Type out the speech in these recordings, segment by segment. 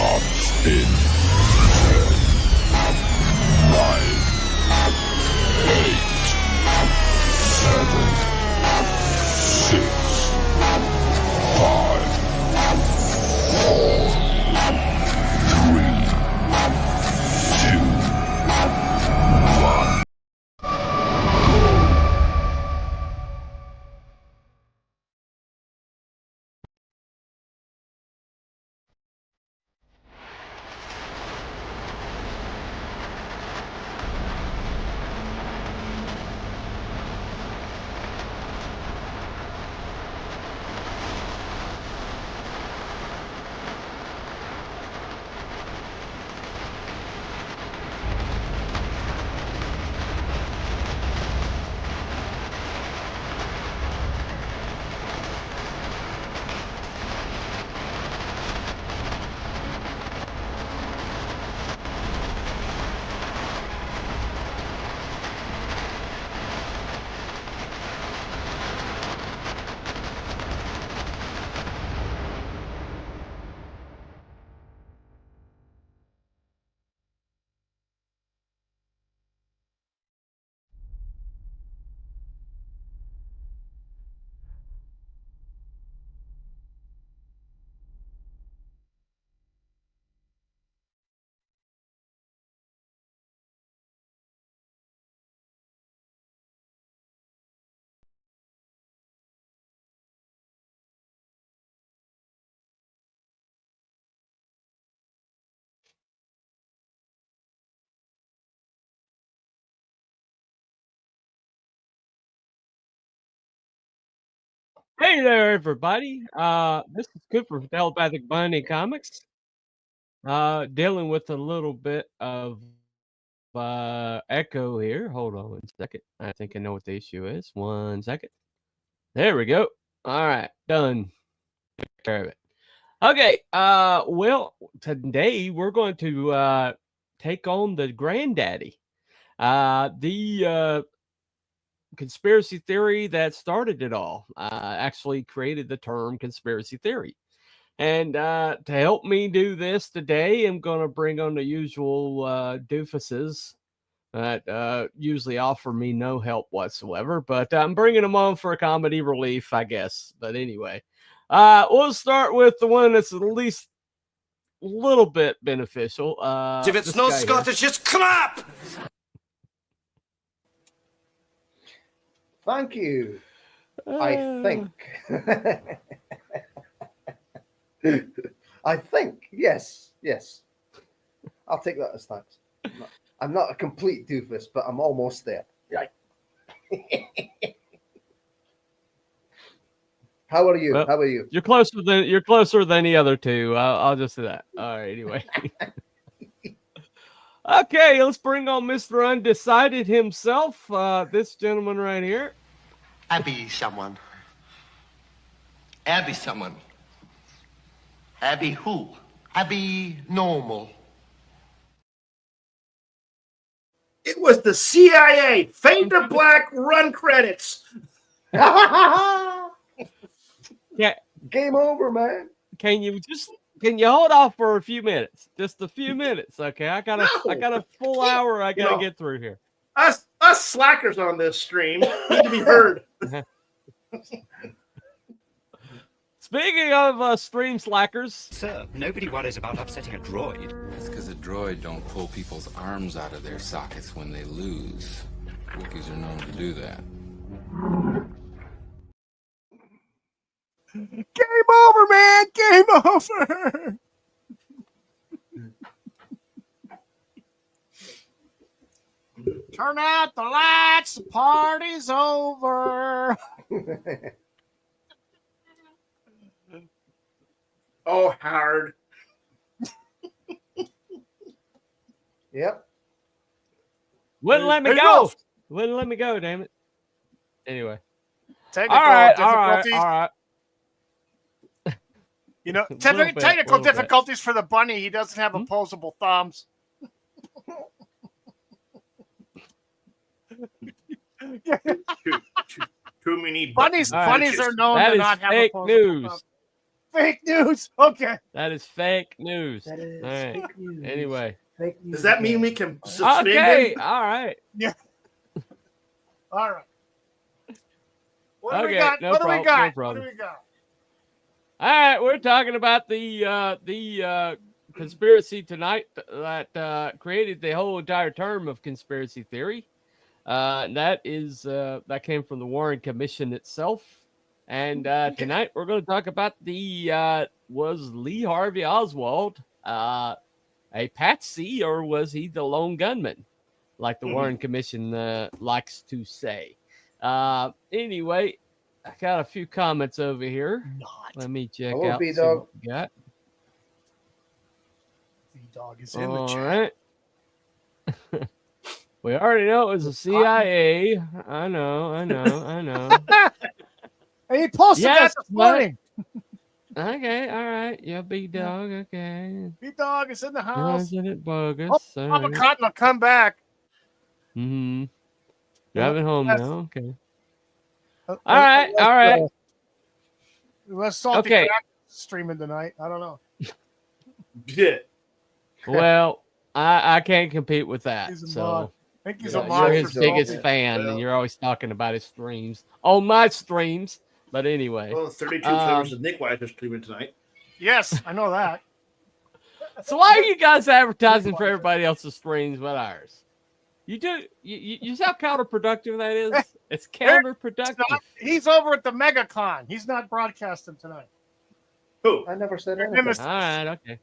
starts in 9, 8, 7, 6, 5, 4, 3, 2, 1. Hey there, everybody. This is Cooper from Telepathic Bunny Comics. Dealing with a little bit of echo here. Hold on 1 second. I think I know what the issue is. 1 second. There we go. All right, done. Took care of it. Okay. Well, today we're going to take on the granddaddy. The conspiracy theory that started it all. Actually created the term conspiracy theory. And to help me do this today, I'm going to bring on the usual doofuses that usually offer me no help whatsoever. But I'm bringing them on for a comedy relief, I guess. But anyway, we'll start with the one that's at least a little bit beneficial. If it's not Scottish, it's crap! Thank you. I think. I think. Yes. I'll take that as thanks. I'm not a complete doofus, but I'm almost there. Right. How are you? Well, How are you? You're closer than the other two. I'll just say that. All right. Anyway. Okay, let's bring on Mr. Undecided himself. This gentleman right here. Abby someone. Abby someone. Abby who? Abby normal. It was the CIA. Fade to black, run credits. Yeah. Game over, man. Can you hold off for a few minutes? Just a few minutes, okay? I got a full hour I gotta get through here. Us slackers on this stream need to be heard. Speaking of stream slackers, Sir, nobody worries about upsetting a droid. That's because a droid don't pull people's arms out of their sockets when they lose. Wookiees are known to do that. Game over, man. Game over. Turn out the lights. The party's over. Oh, Howard. Yep. wouldn't let me There you go. go. Wouldn't let me go, damn it. Anyway. Technical All right. difficulties. You know, technical difficulties for the bunny. He doesn't have opposable thumbs. Too many Bunnies are known That to is not have fake opposable news. thumbs. fake news. Okay. That is fake news. That is All right. fake news. Anyway. Fake news Does that mean again. we can suspend Okay. him? All right. All right. What do we Okay, got? no What do we problem, no got? What problem. do we got? All right, we're talking about the conspiracy tonight that created the whole entire term of conspiracy theory. And that came from the Warren Commission itself. And tonight we're going to talk about was Lee Harvey Oswald a patsy, or was he the lone gunman, like the Warren Commission likes to say? Anyway, I got a few comments over here. Let me check Hello, out. see B-Dog. what we got. B-Dog is in the All chat. right. We already know it was the CIA. I know. Hey, he posted Yes, that this morning. Okay, all right. Yeah, big dog. Okay. B-Dog is in the house. Isn't it bogus? Oh, All Papa right. Cotton will come back. Mm-hmm. Driving home Yes. now. Okay. All right. Unless Salty Okay. Crack is streaming tonight. I don't know. Yeah. Well, I can't compete with that. He's a So mod. I think he's Yeah, a you're mod his for biggest Salty. fan, Well. and you're always talking about his streams on my streams. But anyway, Well, 32 Um, flavors of Nick White are streaming tonight. Yes, I know that. so why are you guys advertising for everybody else's streams but ours? You do you see how counterproductive that is? It's counterproductive. He's over at the MegaCon. He's not broadcasting tonight. Who? I never said Your anything. nemesis. All right, okay.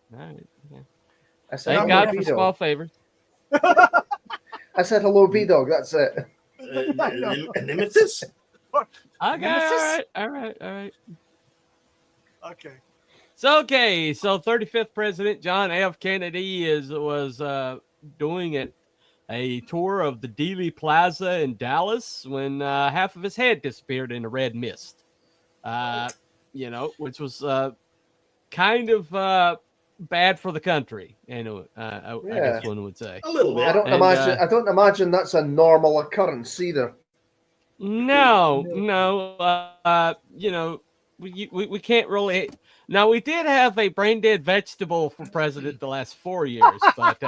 I said Thank hello, God for B-Dog. small favors. I said hello, B-Dog. That's it. A nemesis? Okay, Nemesis? all right. Okay. So 35th President John F. Kennedy was doing a tour of the Dealey Plaza in Dallas when half of his head disappeared in a red mist. Which was kind of bad for the country. I guess one would say. A little bit. I don't imagine that's a normal occurrence either. No. We can't really. Now, we did have a brain dead vegetable for president the last 4 years, but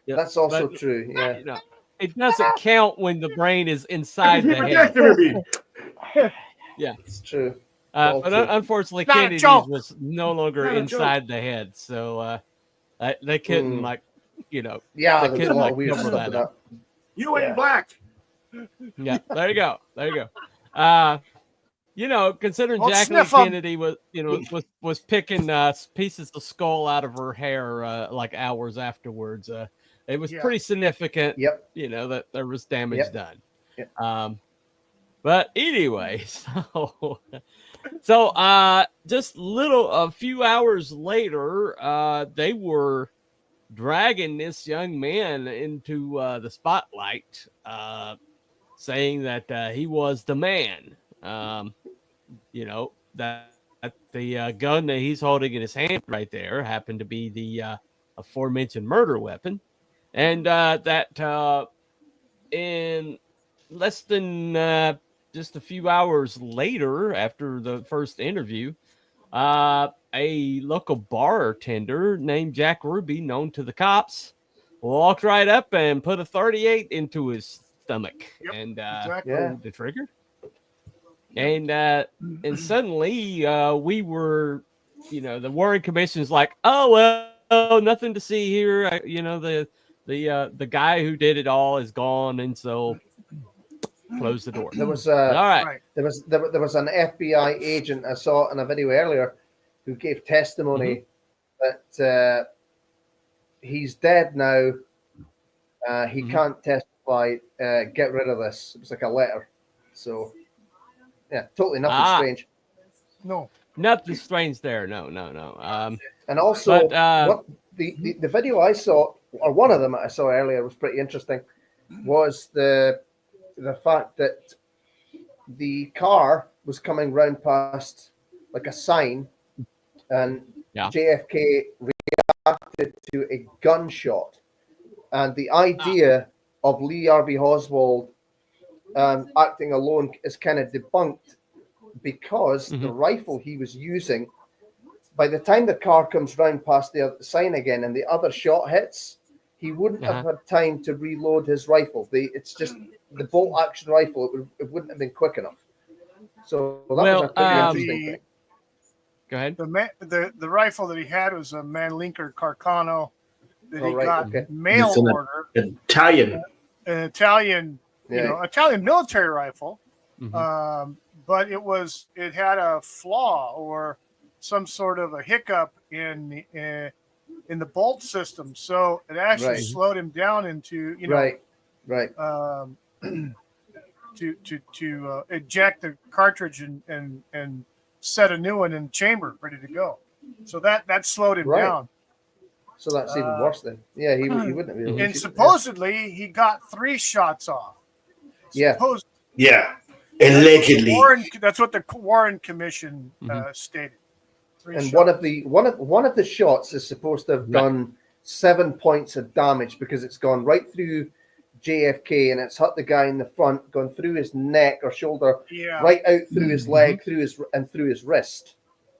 That's also true. Yeah. It doesn't count when the brain is inside the head. Yeah, It's true. but true. unfortunately, Not a Kennedy's joke. was no longer Not a inside the head, so they couldn't Yeah, they there's a couldn't lot of weird cover stuff with that. that. You ain't Yeah. black. Yeah, there you go. Considering Don't Jacqueline sniff 'em. Kennedy was picking pieces of skull out of her hair like hours afterwards, it was Yeah. pretty significant. Yep. That there was damage Yep. done. Yep. But anyway, so just a few hours later, they were dragging this young man into the spotlight, saying that he was the man. That the gun that he's holding in his hand right there happened to be the aforementioned murder weapon, and that in less than just a few hours later, after the first interview, a local bartender named Jack Ruby, known to the cops, walked right up and put a 38 into his stomach. Yep, And exactly. Yeah. the trigger. And suddenly we were, the Warren Commission's like, oh well, nothing to see here. The guy who did it all is gone, and so close the door. There was All right. Right. there was an FBI agent I saw in a video earlier who gave testimony that he's dead now. He can't testify. Get rid of this. It was like a letter. So yeah, totally nothing strange. No. Nothing strange there. No. And also, But, what the video I saw, or one of them I saw earlier, was pretty interesting. Was the fact that the car was coming round past like a sign, and Yeah. JFK reacted to a gunshot, and the idea of Lee Harvey Oswald acting alone is kind of debunked because the rifle he was using by the time the car comes round past the other sign again and the other shot hits, he wouldn't have had time to reload his rifle. It's just the bolt action rifle. It wouldn't have been quick enough. So that was a pretty interesting thing. Go ahead. The rifle that he had was a Manlinker Carcano that he got mail It's an order. Italian. An Italian, Italian military rifle. Mm-hmm. But it had a flaw or some sort of a hiccup in the bolt system, so it actually slowed him down into to eject the cartridge and set a new one in the chamber ready to go. So that slowed him down. So that's even worse then. Yeah, he wouldn't have been able to and supposedly he got 3 shots off. Yeah. Allegedly. That's what the Warren Commission stated. And one of the shots is supposed to have done 7 points of damage because it's gone right through JFK and it's hit the guy in the front, gone through his neck or shoulder, right out through his leg, through his wrist.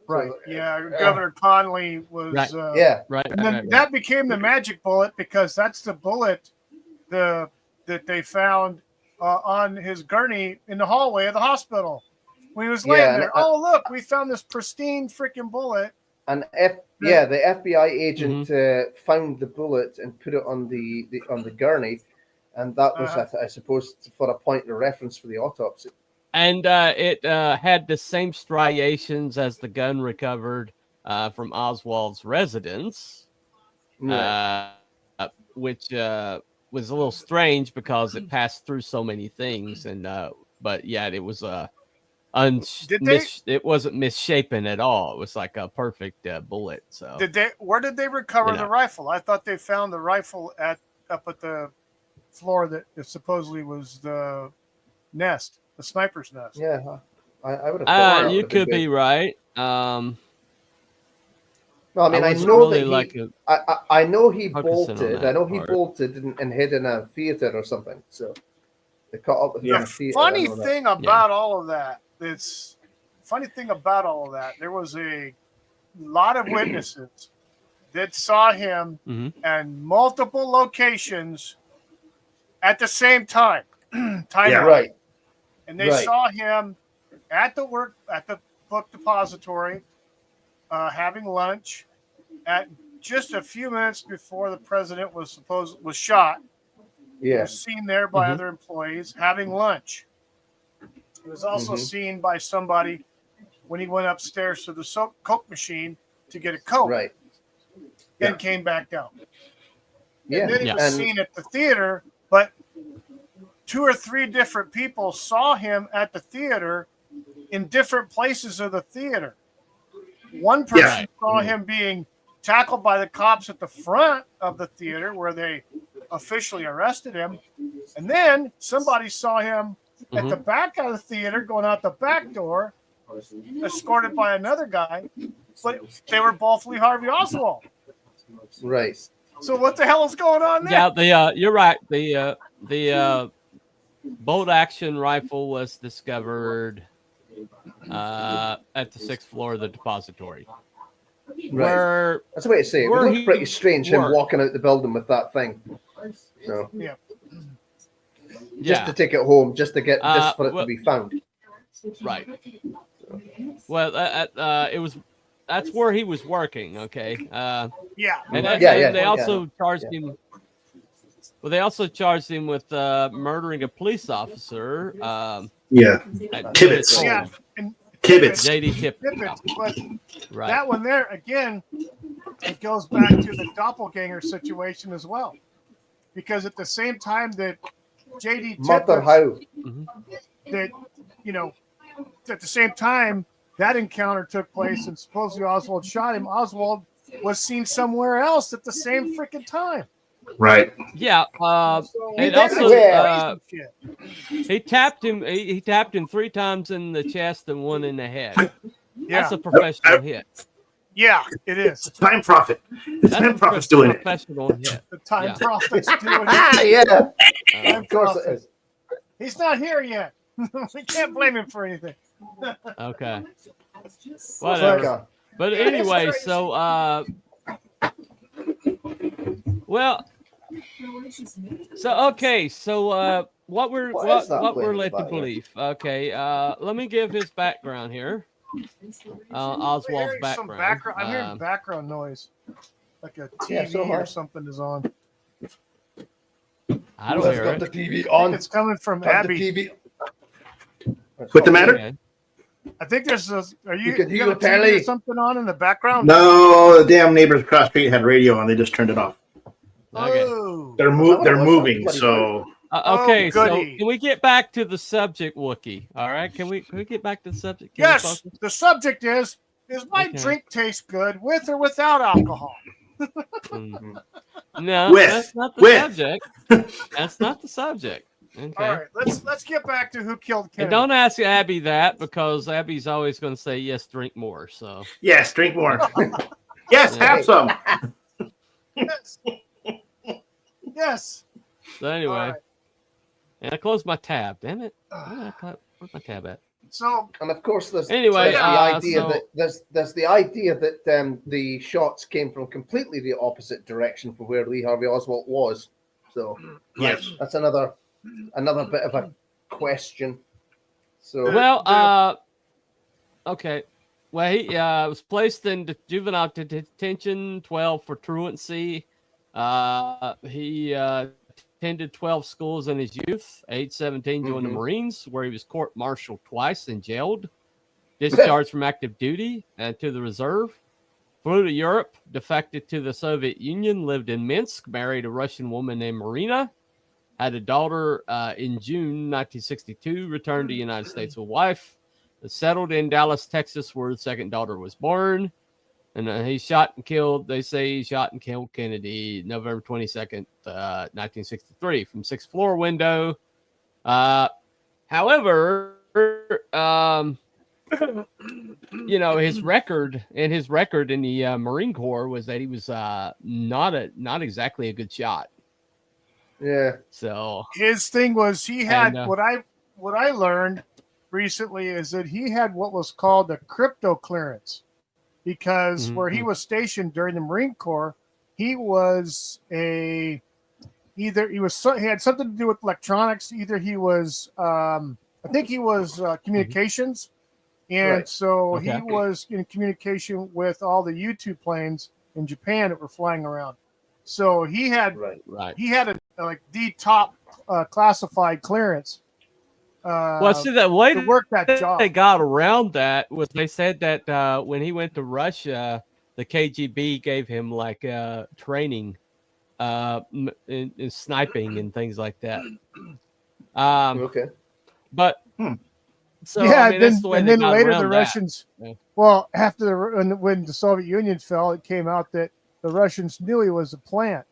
Right. So, Governor Connolly was right. And then that became the magic bullet because that's the bullet that they found on his gurney in the hallway of the hospital when he was laying there. Oh, look, we found this pristine freaking bullet. And the FBI agent found the bullet and put it on the gurney, and that was, I suppose, for a point of reference for the autopsy. And it had the same striations as the gun recovered from Oswald's residence, which was a little strange because it passed through so many things. And but yeah, it was it wasn't misshapen at all. It was like a perfect bullet. So where did they recover the rifle? I thought they found the rifle up at the floor that supposedly was the nest. The sniper's nest. Yeah, I would have thought you could be right. No, I mean, I know that I know he bolted. I know he bolted and hid in a theater or something. So they caught up with him in a theater. Funny thing about all of that. There was a lot of witnesses that saw him in multiple locations at the same time. Right. And they saw him at the book depository having lunch at just a few minutes before the president was shot. He was seen there by other employees having lunch. He was also seen by somebody when he went upstairs to the Coke machine to get a Coke. Right. And came back down. Yeah. And then he was seen at the theater, but 2 or 3 different people saw him at the theater in different places of the theater. One person saw him being tackled by the cops at the front of the theater where they officially arrested him. And then somebody saw him at the back of the theater going out the back door, escorted by another guy. But they were both Lee Harvey Oswald. Right. So what the hell is going on there? Yeah, you're right. The bolt action rifle was discovered at the 6th floor of the depository. Right. That's the way to say it. It looked pretty strange him walking out the building with that thing. So just to take it home, just for it to be found. Right. Well, that's where he was working. Okay. And they also charged him. Well, they also charged him with murdering a police officer. Tibbetts. Tibbetts. JD Tibbetts. But that one there, again, it goes back to the doppelganger situation as well. Because at the same time that JD Tibbetts, at the same time that encounter took place and supposedly Oswald shot him, Oswald was seen somewhere else at the same freaking time. Right. Yeah. And also, he tapped him. He tapped him 3 times in the chest and 1 in the head. That's a professional hit. Yeah, it is. The Time Prophet. The Time Prophet's doing it. Professional hit. The Time Prophet's doing it. Of course it is. He's not here yet. We can't blame him for anything. Okay. Whatever. But anyway, so well, so okay, so what we're What is that what playing we're in the led to background? believe. Okay, let me give his background here. Oswald's I'm hearing some background. I'm hearing background noise, like a TV Yeah, so am I. or something is on. I don't Let's hear got it. the TV I think on. it's coming from Turn the Abby. TV. What's the matter? Okay. I think there's a. Are you? can You hear have a the TV or telly. something on in the background? No, the damn neighbors across the street had radio on. They just turned it off. Okay. Oh. They're what it was? moving, Bloody so Okay, so goody. can we get back to the subject, Wookie? All right, can we get back to the subject? Can we Yes. focus? The subject is my Okay. drink taste good with or without alcohol? No, With. that's not the With. subject. That's not the subject. Okay. All right. Let's get back to who killed And Kennedy. don't ask Abby that because Abby's always going to say yes, drink more. So yes, drink more. Yes, Yeah. have some. Yes. Yes. so anyway, All right. and I closed my tab. Damn it! Where's my tab at? So And of course, there's Anyway, the idea so- that there's the idea that the shots came from completely the opposite direction from where Lee Harvey Oswald was. So Yes. that's another bit of a question. So Well, okay. Well, he was placed in juvenile detention 12 for truancy. He attended 12 schools in his youth. Age 17, joined the Marines, where he was court-martialed twice and jailed. Discharged from active duty and to the reserve. Flew to Europe, defected to the Soviet Union, lived in Minsk, married a Russian woman named Marina, had a daughter in June 1962, returned to the United States with a wife, settled in Dallas, Texas, where the second daughter was born. And he shot and killed, they say he shot and killed Kennedy November 22nd, 1963 from sixth floor window. However, you know, his record in the Marine Corps was that he was not exactly a good shot. yeah, So his thing was he had And, what I learned recently is that he had what was called a crypto clearance because where he was stationed during the Marine Corps, he was he had something to do with electronics. Either he was I think he was communications, and Right. so Okay. he was in communication with all the U-2 planes in Japan that were flying around. So he had right. he had the top classified clearance. well, see, that way to work that job. they got around that was they said that when he went to Russia, the KGB gave him like training in sniping and things like that. Okay. But so yeah, I mean, that's the way and they then got later around the that. Russians. Yeah. Well, after when the Soviet Union fell, it came out that the Russians knew he was a plant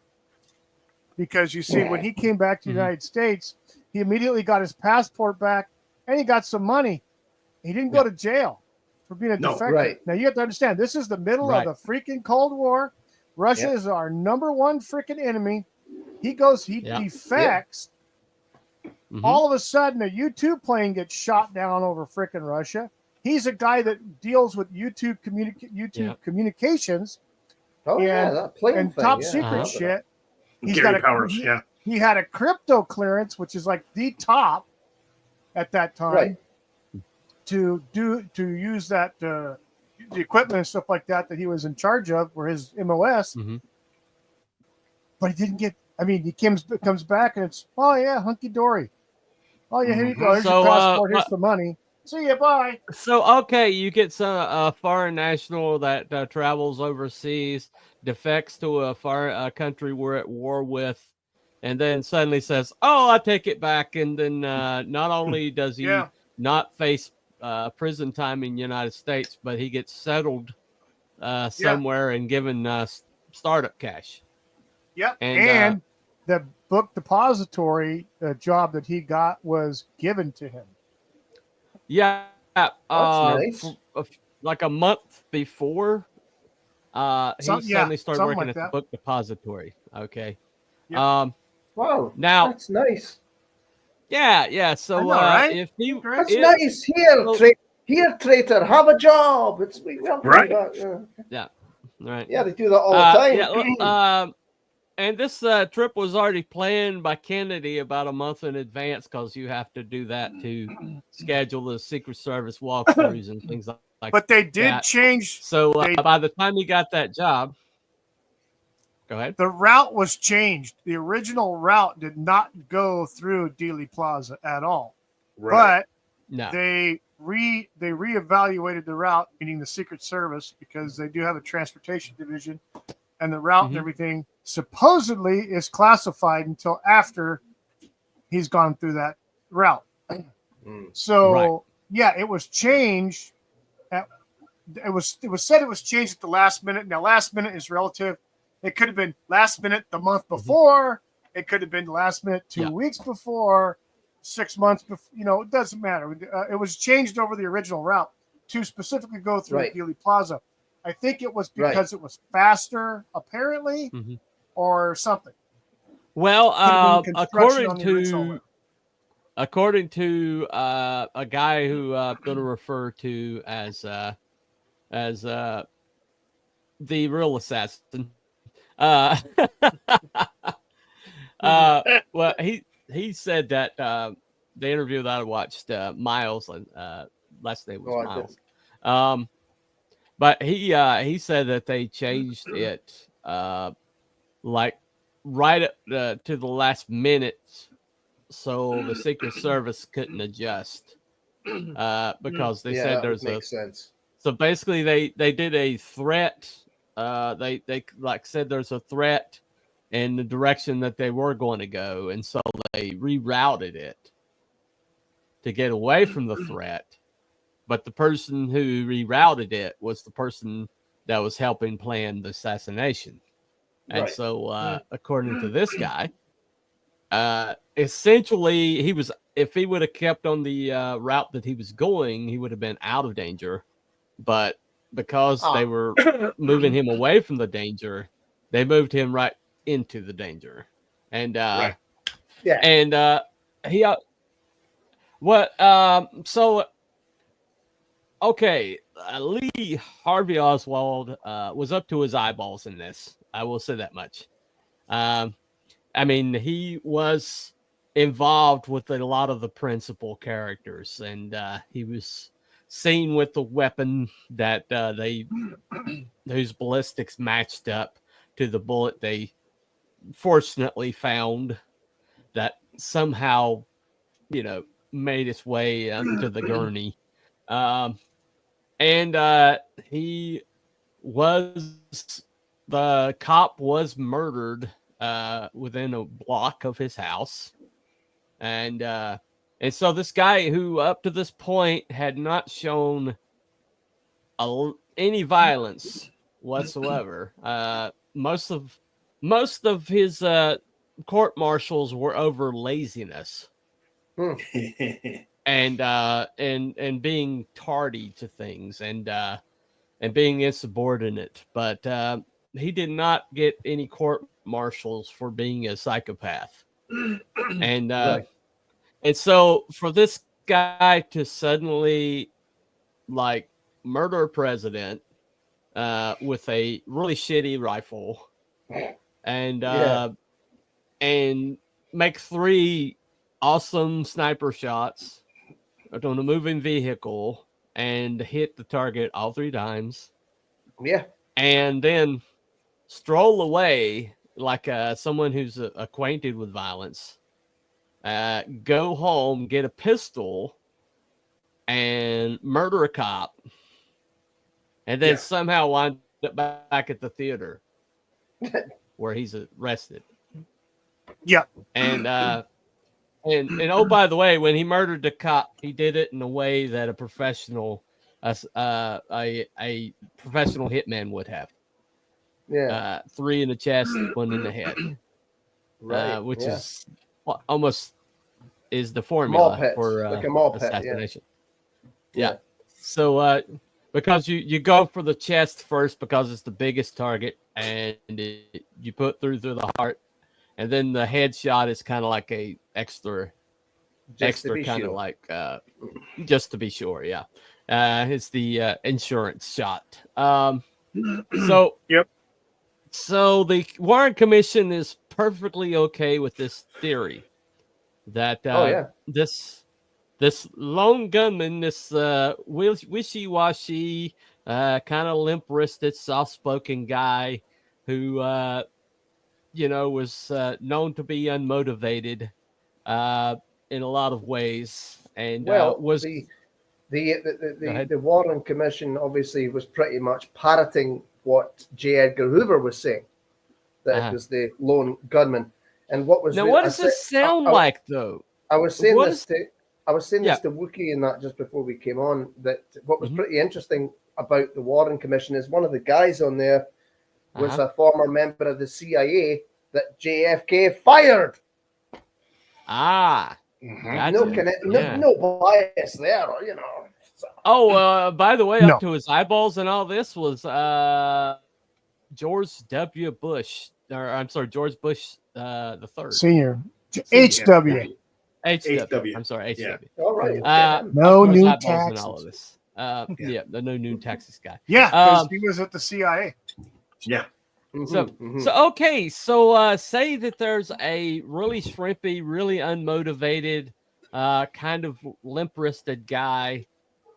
because you see, when he came back to the United States, he immediately got his passport back and he got some money. He didn't go to jail for being a defector. right. Now you have to understand, this is the middle Right. of the freaking Cold War. Russia is our number one freaking enemy. He defects. All of a sudden, a U-2 plane gets shot down over freaking Russia. He's a guy that deals with YouTube communications Oh yeah, and, that plane and thing, top yeah. secret shit. He's Gary got Powers, yeah. He had a crypto clearance, which is like the top at that time, Right. to use that the equipment and stuff like that he was in charge of for his MOS. But he didn't get. I mean, he comes back and it's hunky dory. Oh yeah, here you go. Here's So, your passport. Here's the money. See ya. Bye. So okay, you get some foreign national that travels overseas, defects to a country we're at war with, and then suddenly says, "Oh, I take it back." And then not only does he not face prison time in the United States, but he gets settled somewhere and given startup cash. Yep. And, And the book depository job that he got was given to him. Yeah, nice. like a month before, he suddenly started something working like at the that. book depository. Okay. Yep. Wow. Now, That's nice. yeah. So I know, right? if he, That's if- nice. Here, so- Trey, Here, traitor, have a job. It's welcome Right. back. Yeah. Right. Yeah, they do that all the time. Yeah. And this trip was already planned by Kennedy about a month in advance because you have to do that to schedule the Secret Service walkthroughs and things like that. But they did change. So by the time he got that job, go ahead. The route was changed. The original route did not go through Dealey Plaza at all. Right. But No. they reevaluated the route, meaning the Secret Service, because they do have a transportation division, and the route and everything supposedly is classified until after he's gone through that route. So yeah, it was changed. It was said it was changed at the last minute. Now, last minute is relative. It could have been last minute the month before. It could have been last minute 2 weeks before, 6 months before. You know, it doesn't matter. It was changed over the original route to specifically go through Dealey Plaza. I think it was because it was faster, apparently, or something. Well, according according to a guy who I'm going to refer to as the real assassin. Well, he said that the interview that I watched, Miles, last name was Miles. But he said that they changed it like right to the last minute, so the Secret Service couldn't adjust because they said there's makes sense. So basically, they did a threat. They like said there's a threat in the direction that they were going to go, and so they rerouted it to get away from the threat. But the person who rerouted it was the person that was helping plan the assassination. And so, according to this guy, essentially, if he would have kept on the route that he was going, he would have been out of danger. But because they were moving him away from the danger, they moved him right into the danger. And okay, Lee Harvey Oswald was up to his eyeballs in this. I will say that much. I mean, he was involved with a lot of the principal characters, and he was seen with the weapon that whose ballistics matched up to the bullet they fortunately found that somehow, made its way to the gurney. The cop was murdered within a block of his house. And so this guy, who up to this point had not shown any violence whatsoever, most of his court martials were over laziness and being tardy to things and being insubordinate. But he did not get any court martials for being a psychopath. And so for this guy to suddenly murder a president with a really shitty rifle and make 3 awesome sniper shots on a moving vehicle and hit the target all 3 times. Yeah. And then stroll away like someone who's acquainted with violence. Go home, get a pistol, and murder a cop, and then somehow wind up back at the theater where he's arrested. Yeah. And oh, by the way, when he murdered the cop, he did it in a way that a professional hitman would have. Yeah. 3 in the chest, 1 in the head. Which is almost is the formula for like a mob assassination. Yeah. So because you go for the chest first because it's the biggest target, and you put through the heart, and then the headshot is kind of like a extra kind of like just to be sure. Yeah. It's the insurance shot. So Yep. So the Warren Commission is perfectly okay with this theory that this lone gunman, this wishy-washy, kind of limp-wristed, soft-spoken guy who was known to be unmotivated in a lot of ways, and was the Warren Commission obviously was pretty much parroting what J. Edgar Hoover was saying, that it was the lone gunman. And what was now? What does this sound like, though? I was saying this to Wookie and that just before we came on. That what was pretty interesting about the Warren Commission is one of the guys on there was a former member of the CIA that JFK fired. Gotcha. No bias there, you know. So. Oh, by the way, up to his eyeballs and all this was George W. Bush, or I'm sorry, George Bush the third, Senior. HW. I'm sorry, HW. Yeah. All right. No new taxes. And all of this. The no new taxes guy. Yeah, because he was at the CIA. Yeah. So okay, so say that there's a really shrimpy, really unmotivated, kind of limp-wristed guy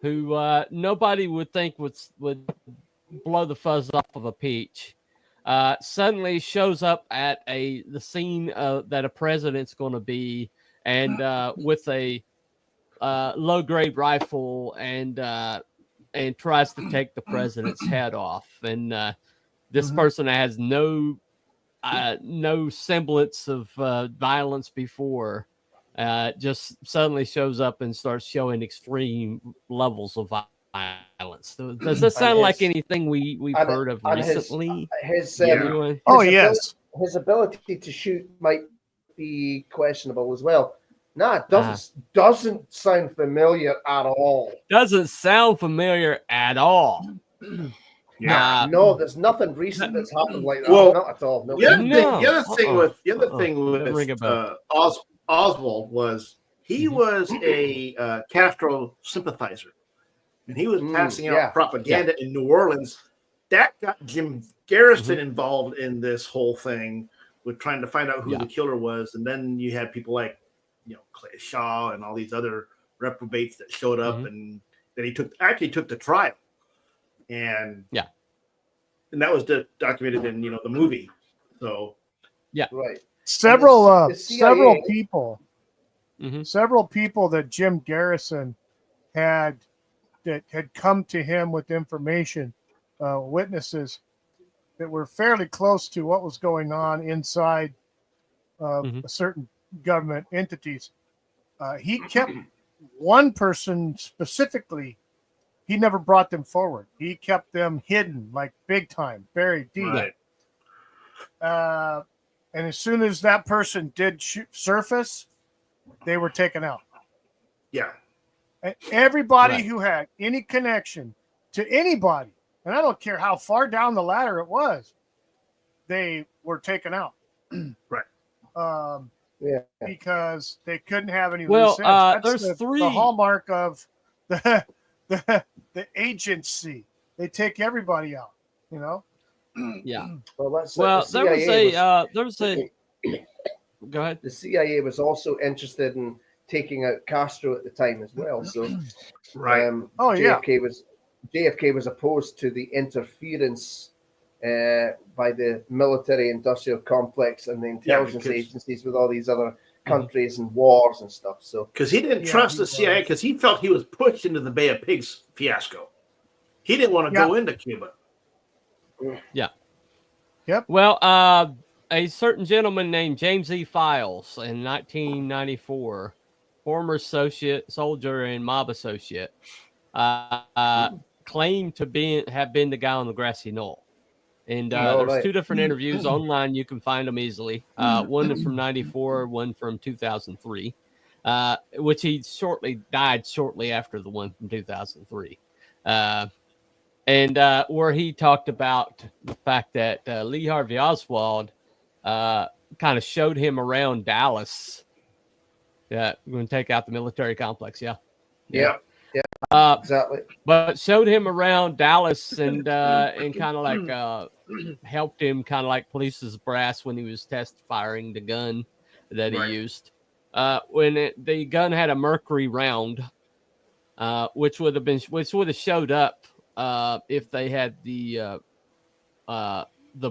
who nobody would think would blow the fuzz off of a peach. Suddenly shows up at the scene that a president's going to be, and with a low-grade rifle, and tries to take the president's head off, and this person has no semblance of violence before, just suddenly shows up and starts showing extreme levels of violence. Does this sound like anything we've heard of recently? His ability to shoot might be questionable as well. No, it doesn't sound familiar at all. Doesn't sound familiar at all. Yeah, no, there's nothing recent that's happened like that. Well, not at all. No. The other thing with Oswald was he was a Castro sympathizer, and he was passing out propaganda in New Orleans. That got Jim Garrison involved in this whole thing with trying to find out who the killer was, and then you had people like Clay Shaw and all these other reprobates that showed up, and then he took the trial. And that was documented in the movie. So right. Several people that Jim Garrison had come to him with information, witnesses that were fairly close to what was going on inside certain government entities. He kept one person specifically. He never brought them forward. He kept them hidden, like big time, buried deep. Right. And as soon as that person did surface, they were taken out. Yeah. And everybody who had any connection to anybody, and I don't care how far down the ladder it was, they were taken out. Right. Because they couldn't have any. Well, there's the hallmark of the agency. They take everybody out, Yeah. Well, there was a. Go ahead. The CIA was also interested in taking out Castro at the time as well. So, JFK was opposed to the interference by the military-industrial complex and the intelligence agencies with all these other countries and wars and stuff. So, because he didn't trust the CIA, because he felt he was pushed into the Bay of Pigs fiasco. He didn't want to go into Cuba. Yeah. Yep. Well, a certain gentleman named James E. Files in 1994, former soldier and mob associate, claimed to have been the guy on the grassy knoll. And there's two different interviews online. You can find them easily. One from 94, one from 2003, which he died shortly after the one from 2003. And where he talked about the fact that Lee Harvey Oswald kind of showed him around Dallas. Yeah, we're going to take out the military complex. Yeah. Exactly. But showed him around Dallas and kind of like helped him kind of like police his brass when he was test firing the gun that he used. When the gun had a mercury round, which would have showed up if they had the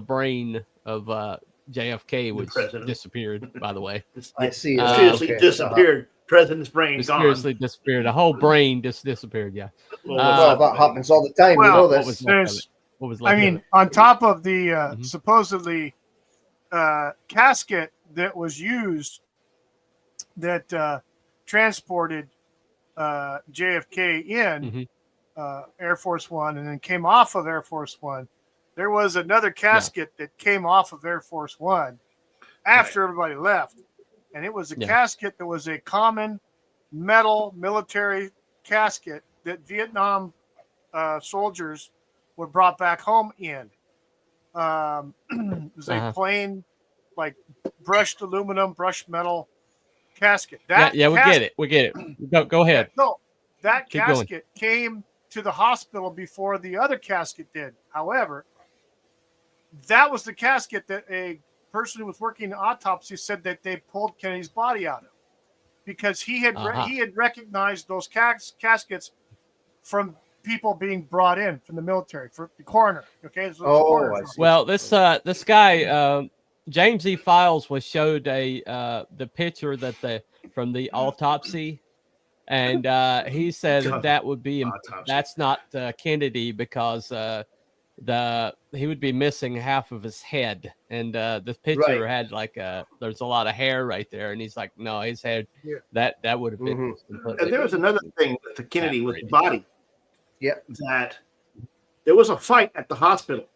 brain of JFK, which disappeared, by the way. I see. Mysteriously disappeared. President's brain mysteriously gone. disappeared. The whole brain just disappeared. Yeah. Well, that happens all the time. Well, you know this. What was I mean, on top of the supposedly casket that was used that transported JFK in Air Force One and then came off of Air Force One, there was another casket that came off of Air Force One after everybody left. And it was a casket that was a common metal military casket that Vietnam soldiers were brought back home in. It was a plain, like brushed aluminum, brushed metal casket. We get it. Go ahead. No, that casket came to the hospital before the other casket did. However, that was the casket that a person who was working an autopsy said that they pulled Kennedy's body out of, because he had recognized those caskets from people being brought in from the military for the coroner. Okay. Well, this guy James E. Files was showed the picture from the autopsy, and he said that would be that's not Kennedy because he would be missing half of his head, and the picture had like there's a lot of hair right there, and he's like, no, his head that would have been. And there was another thing with the Kennedy with the body. That there was a fight at the hospital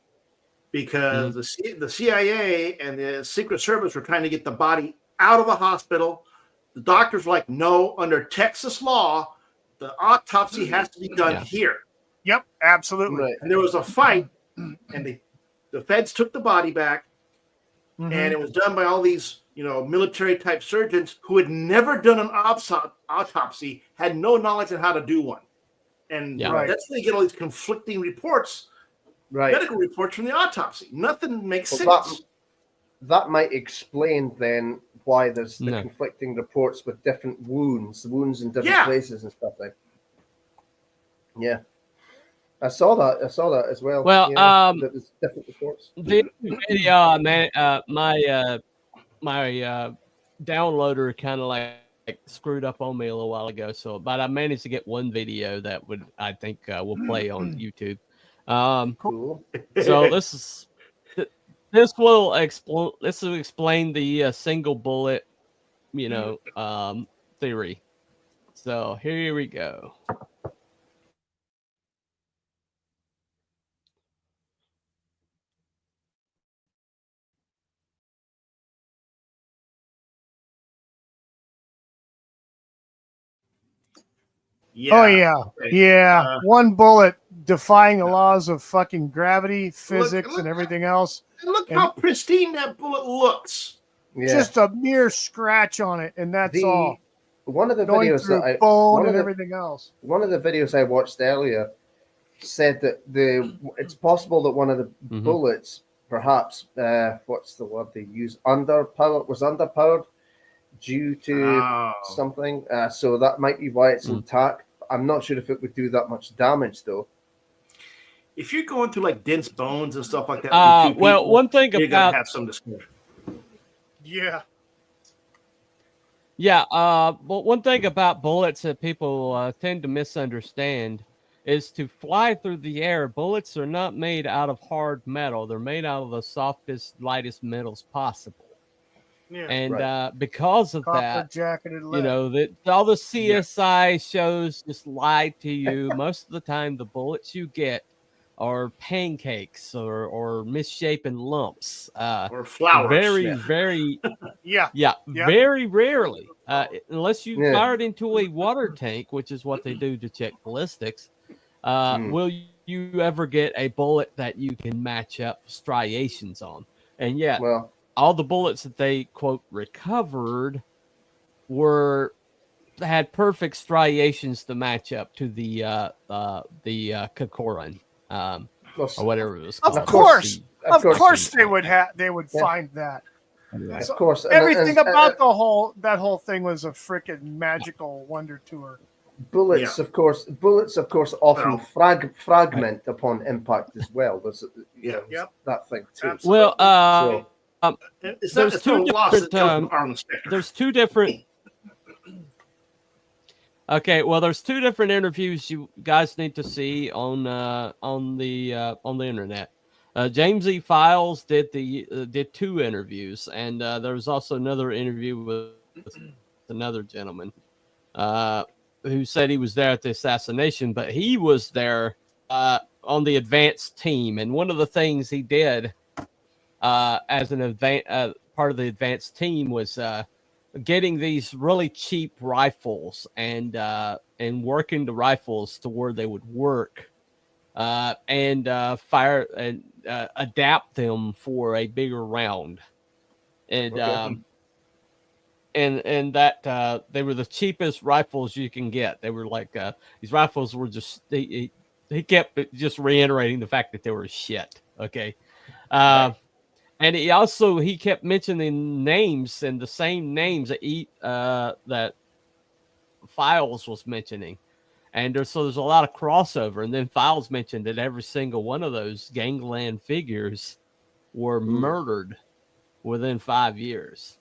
because the CIA and the Secret Service were trying to get the body out of the hospital. The doctors were like, no, under Texas law, the autopsy has to be done here. Yep, absolutely. Right. And there was a fight, and the feds took the body back, and it was done by all these, military type surgeons who had never done an autopsy, had no knowledge on how to do one. And that's where you get all these conflicting reports, medical reports from the autopsy. Nothing makes sense. That might explain then why there's the conflicting reports with different wounds in different places and stuff like. Yeah. I saw that as well. Well, there was different reports. The video, my downloader kind of like screwed up on me a little while ago. But I managed to get one video that I think will play on YouTube. Cool. So this will explain the single bullet, theory. So here we go. One bullet defying the laws of fucking gravity, physics, and everything else. And look how pristine that bullet looks. Just a mere scratch on it, and that's all. One of the videos everything else. One of the videos I watched earlier said that it's possible that one of the bullets, perhaps, what's the word they use? Underpowered due to something. So that might be why it's intact. I'm not sure if it would do that much damage, though. If you're going through like dense bones and stuff like that, one thing you're about gonna have some discussion. But one thing about bullets that people tend to misunderstand is to fly through the air. Bullets are not made out of hard metal; they're made out of the softest, lightest metals possible. And because of that, that all the CSI shows just lie to you. Most of the time, the bullets you get are pancakes or misshapen lumps or flowers. Very, very, very rarely, unless you fire it into a water tank, which is what they do to check ballistics. Will you ever get a bullet that you can match up striations on? And yet, all the bullets that they quote recovered were had perfect striations to match up to the Kokoran, or whatever it was called. Of course they would find that. Right. So of course, everything about that whole thing was a freaking magical wonder to her. Bullets, of course, often fragment upon impact as well. There's that thing too. Well, there's two different. Okay, well, there's two different interviews you guys need to see on the internet. James E. Files did two interviews, and there was also another interview with another gentleman who said he was there at the assassination, but he was there on the advanced team. And one of the things he did as an part of the advanced team was getting these really cheap rifles and working the rifles to where they would work and fire and adapt them for a bigger round. And and that they were the cheapest rifles you can get. They were like these rifles were just he kept just reiterating the fact that they were shit. Okay. And he kept mentioning names, and the same names that Files was mentioning. And there's a lot of crossover. And then Files mentioned that every single one of those gangland figures were murdered within 5 years.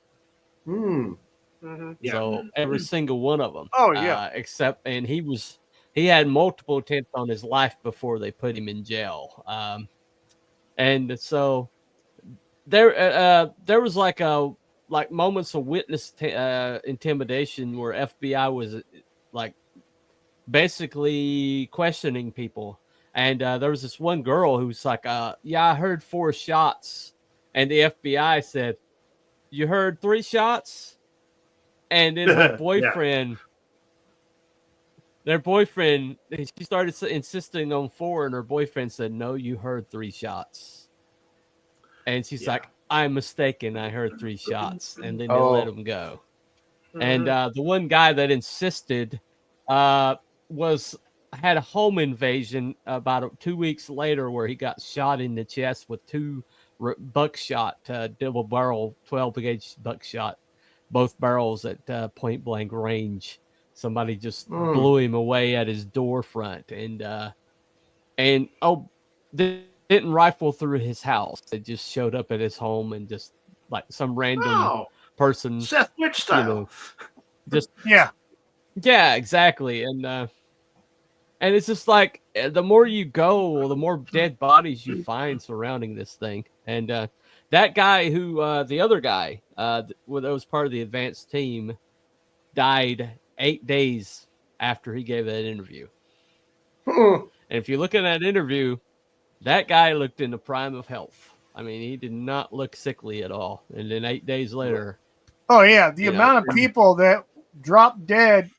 So every single one of them. Oh yeah. And he had multiple attempts on his life before they put him in jail. And so there was like moments of witness intimidation where FBI was like basically questioning people. And there was this one girl who's like, I heard 4 shots. And the FBI said, you heard 3 shots? And then her boyfriend, she started insisting on 4, and her boyfriend said, no, you heard 3 shots. And she's like, I'm mistaken. I heard 3 shots. And then they let him go. And the one guy that insisted had a home invasion about 2 weeks later where he got shot in the chest with 2 buckshot, double barrel, 12-gauge buckshot, both barrels at point blank range. Somebody just blew him away at his door front, they didn't rifle through his house. They just showed up at his home and just like some random person, Seth Witch style. Just yeah, exactly. And it's just like the more you go, the more dead bodies you find surrounding this thing. And that guy the other guy that was part of the advanced team died 8 days after he gave that interview. And if you look at that interview, that guy looked in the prime of health. I mean, he did not look sickly at all. And then 8 days later. Oh, yeah. The amount of people that dropped dead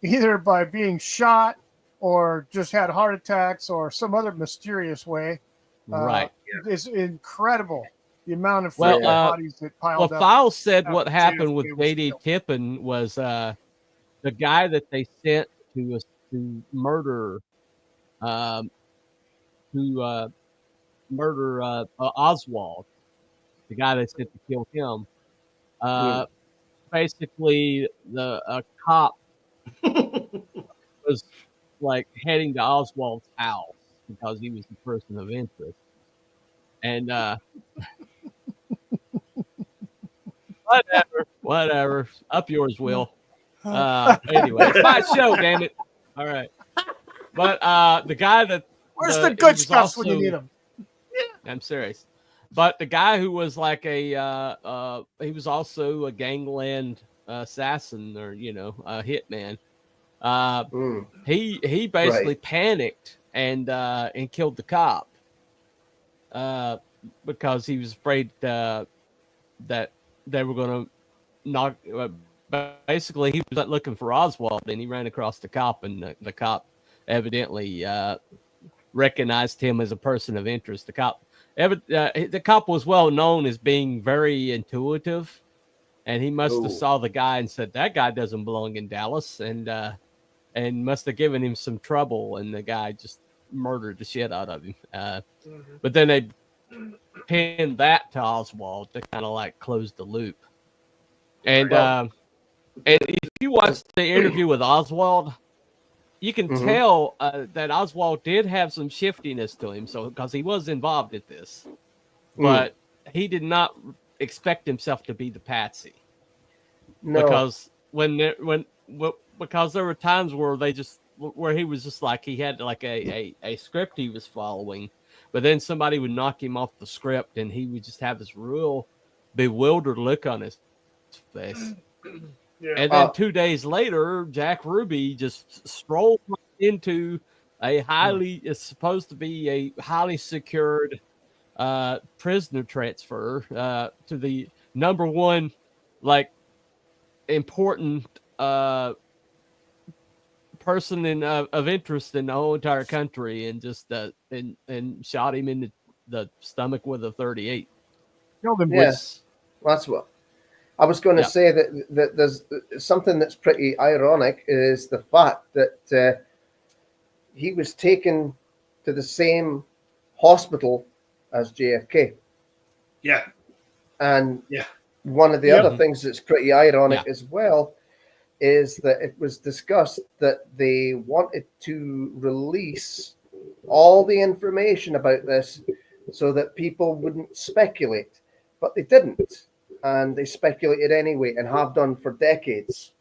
either by being shot or just had heart attacks or some other mysterious way. Is incredible. The amount of bodies that piled up. Files said what happened with J.D. Tippin was the guy that they sent to murder Oswald, the guy they sent to kill him. Basically, a cop was like heading to Oswald's house because he was the person of interest. And whatever. Up yours, Will. Anyway, it's my show, damn it. All right. But the guy that where's the good stuff when you need them? I'm serious. But the guy who was like he was also a gangland assassin or a hitman. He basically panicked and killed the cop because he was afraid that they were going to knock. Basically, he was looking for Oswald, and he ran across the cop, and the cop evidently recognized him as a person of interest. The cop was well known as being very intuitive and he must have saw the guy and said that guy doesn't belong in Dallas, and must have given him some trouble, and the guy just murdered the shit out of him. But then they pinned that to Oswald to kind of like close the loop. And if you watch the interview with Oswald, you can tell that Oswald did have some shiftiness to him, so because he was involved in this, but he did not expect himself to be the patsy. No, because because there were times where he was just like he had like a script he was following, but then somebody would knock him off the script, and he would just have this real bewildered look on his face. Yeah. And then 2 days later, Jack Ruby just strolled into it's supposed to be a highly secured prisoner transfer to the number one, like, important person of interest in the whole entire country, and just and shot him in the stomach with a .38. Killed him. Yes, that's what I was going to say. That there's something that's pretty ironic is the fact that he was taken to the same hospital as JFK. Yeah, and one of the other things that's pretty ironic as well is that it was discussed that they wanted to release all the information about this so that people wouldn't speculate, but they didn't, and they speculated anyway and have done for decades.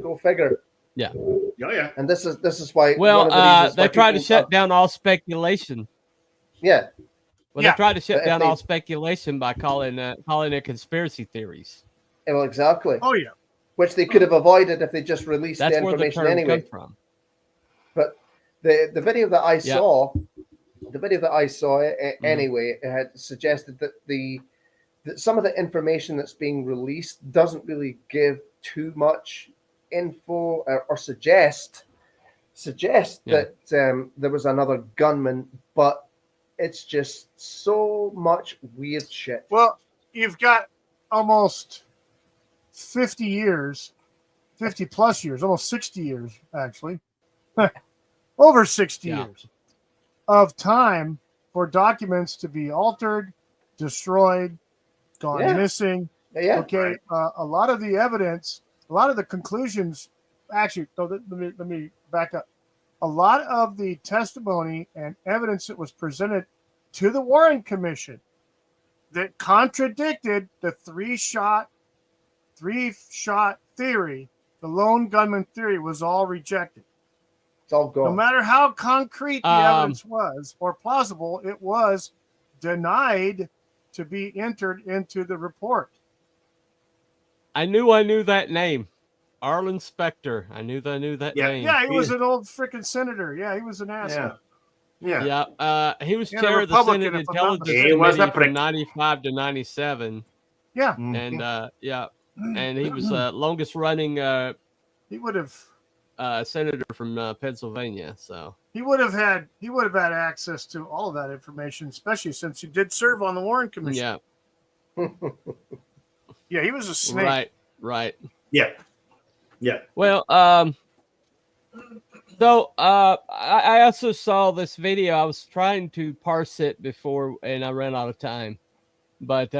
Go figure. Yeah. Yeah. And this is why. Well, they tried to shut down all speculation. Yeah. Well, they tried to shut down all speculation by calling it conspiracy theories. Well, exactly. Oh yeah. Which they could have avoided if they just released That's the information where the term anyway. comes from. But the video that I saw, anyway, it had suggested that that some of the information that's being released doesn't really give too much info or suggest that there was another gunman, but it's just so much weird shit. Well, you've got almost 50 years, 50 plus years, almost 60 years, actually, over 60 years of time for documents to be altered, destroyed, gone missing. Yeah. Okay. A lot of the evidence, a lot of the conclusions, actually, let me back up. A lot of the testimony and evidence that was presented to the Warren Commission that contradicted the three-shot theory, the lone gunman theory, was all rejected. It's all gone. No matter how concrete the evidence was or plausible, it was denied to be entered into the report. I knew that name. Arlen Specter. I knew that name. Yeah, he was an old freaking senator. Yeah, he was an asshole. Yeah. He was chair of the Senate Intelligence Committee from 95 to 97. Yeah. And and he was longest running he would have senator from Pennsylvania. So he would have had access to all of that information, especially since he did serve on the Warren Commission. Yeah. Yeah, he was a snake. Right. Yeah. Well, so I also saw this video. I was trying to parse it before, and I ran out of time. But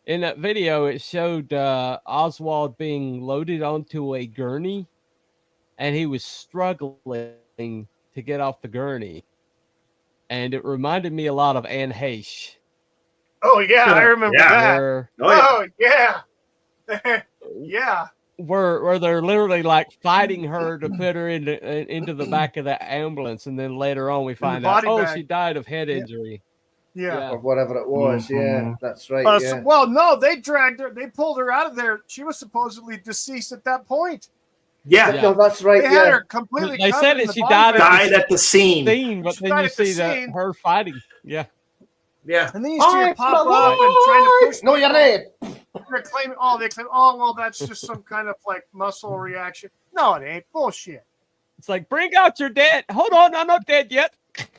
in that video, it showed Oswald being loaded onto a gurney, and he was struggling to get off the gurney. And it reminded me a lot of Anne Heche. Oh, yeah, I remember that. Yeah. Where they're literally like fighting her to put her into the back of the ambulance, and then later on we find out, she died of head injury. Yeah. Or whatever it was. Yeah, that's right. Well, no, they dragged her. They pulled her out of there. She was supposedly deceased at that point. Yeah. No, that's right. They had her completely. They said that she died at the scene. But then you see her fighting. Yeah. Yeah. And then you see her pop up and trying to push. No, you're right. They claim, well, that's just some kind of like muscle reaction. No, it ain't. Bullshit. It's like, bring out your dead. Hold on, I'm not dead yet.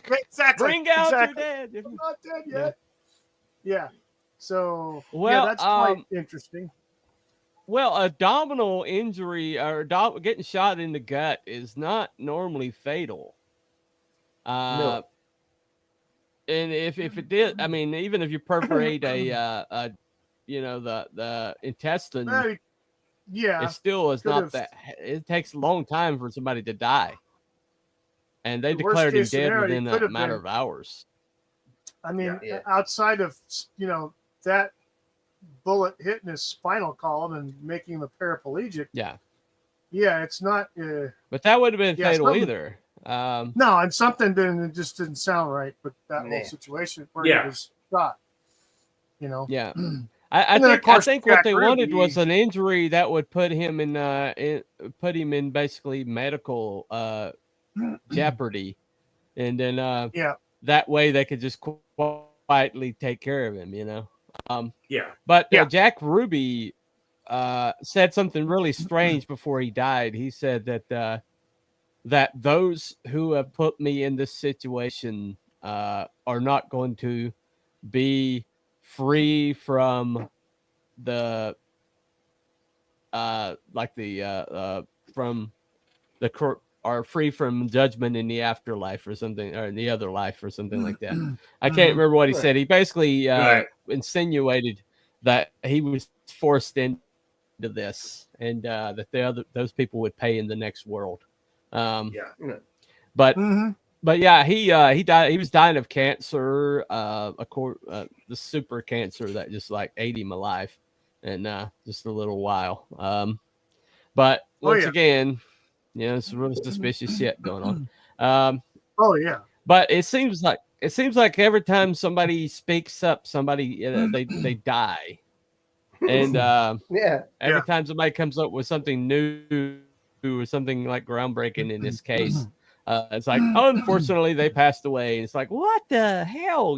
Exactly. Bring out your dead. I'm not dead yet. Yeah. So Well, that's quite interesting. Well, abdominal injury or getting shot in the gut is not normally fatal. No. And if it did, I mean, even if you perforate the intestine, Yeah, it still is not that. It takes a long time for somebody to die, and they declared him dead scenario, within a matter of hours. I mean, outside of that bullet hitting his spinal column and making him a paraplegic. Yeah, it's not. But that would have been fatal either. No, and something just didn't sound right. But that whole situation where he was shot, Yeah. I think what they wanted was an injury that would put him in basically medical jeopardy, and then that way they could just quietly take care of him, But Jack Ruby said something really strange before he died. He said that those who have put me in this situation are not going to be free from the from the court, or free from judgment in the afterlife or something, or in the other life or something like that. I can't remember what he said. He basically insinuated that he was forced into this, and that those people would pay in the next world. But he died. He was dying of cancer, the super cancer that just like ate him alive, and just a little while. But once again, it's really suspicious shit going on. But it seems like every time somebody speaks up, somebody they die, and every time somebody comes up with something new or something like groundbreaking in this case. It's like, unfortunately, they passed away. It's like, what the hell,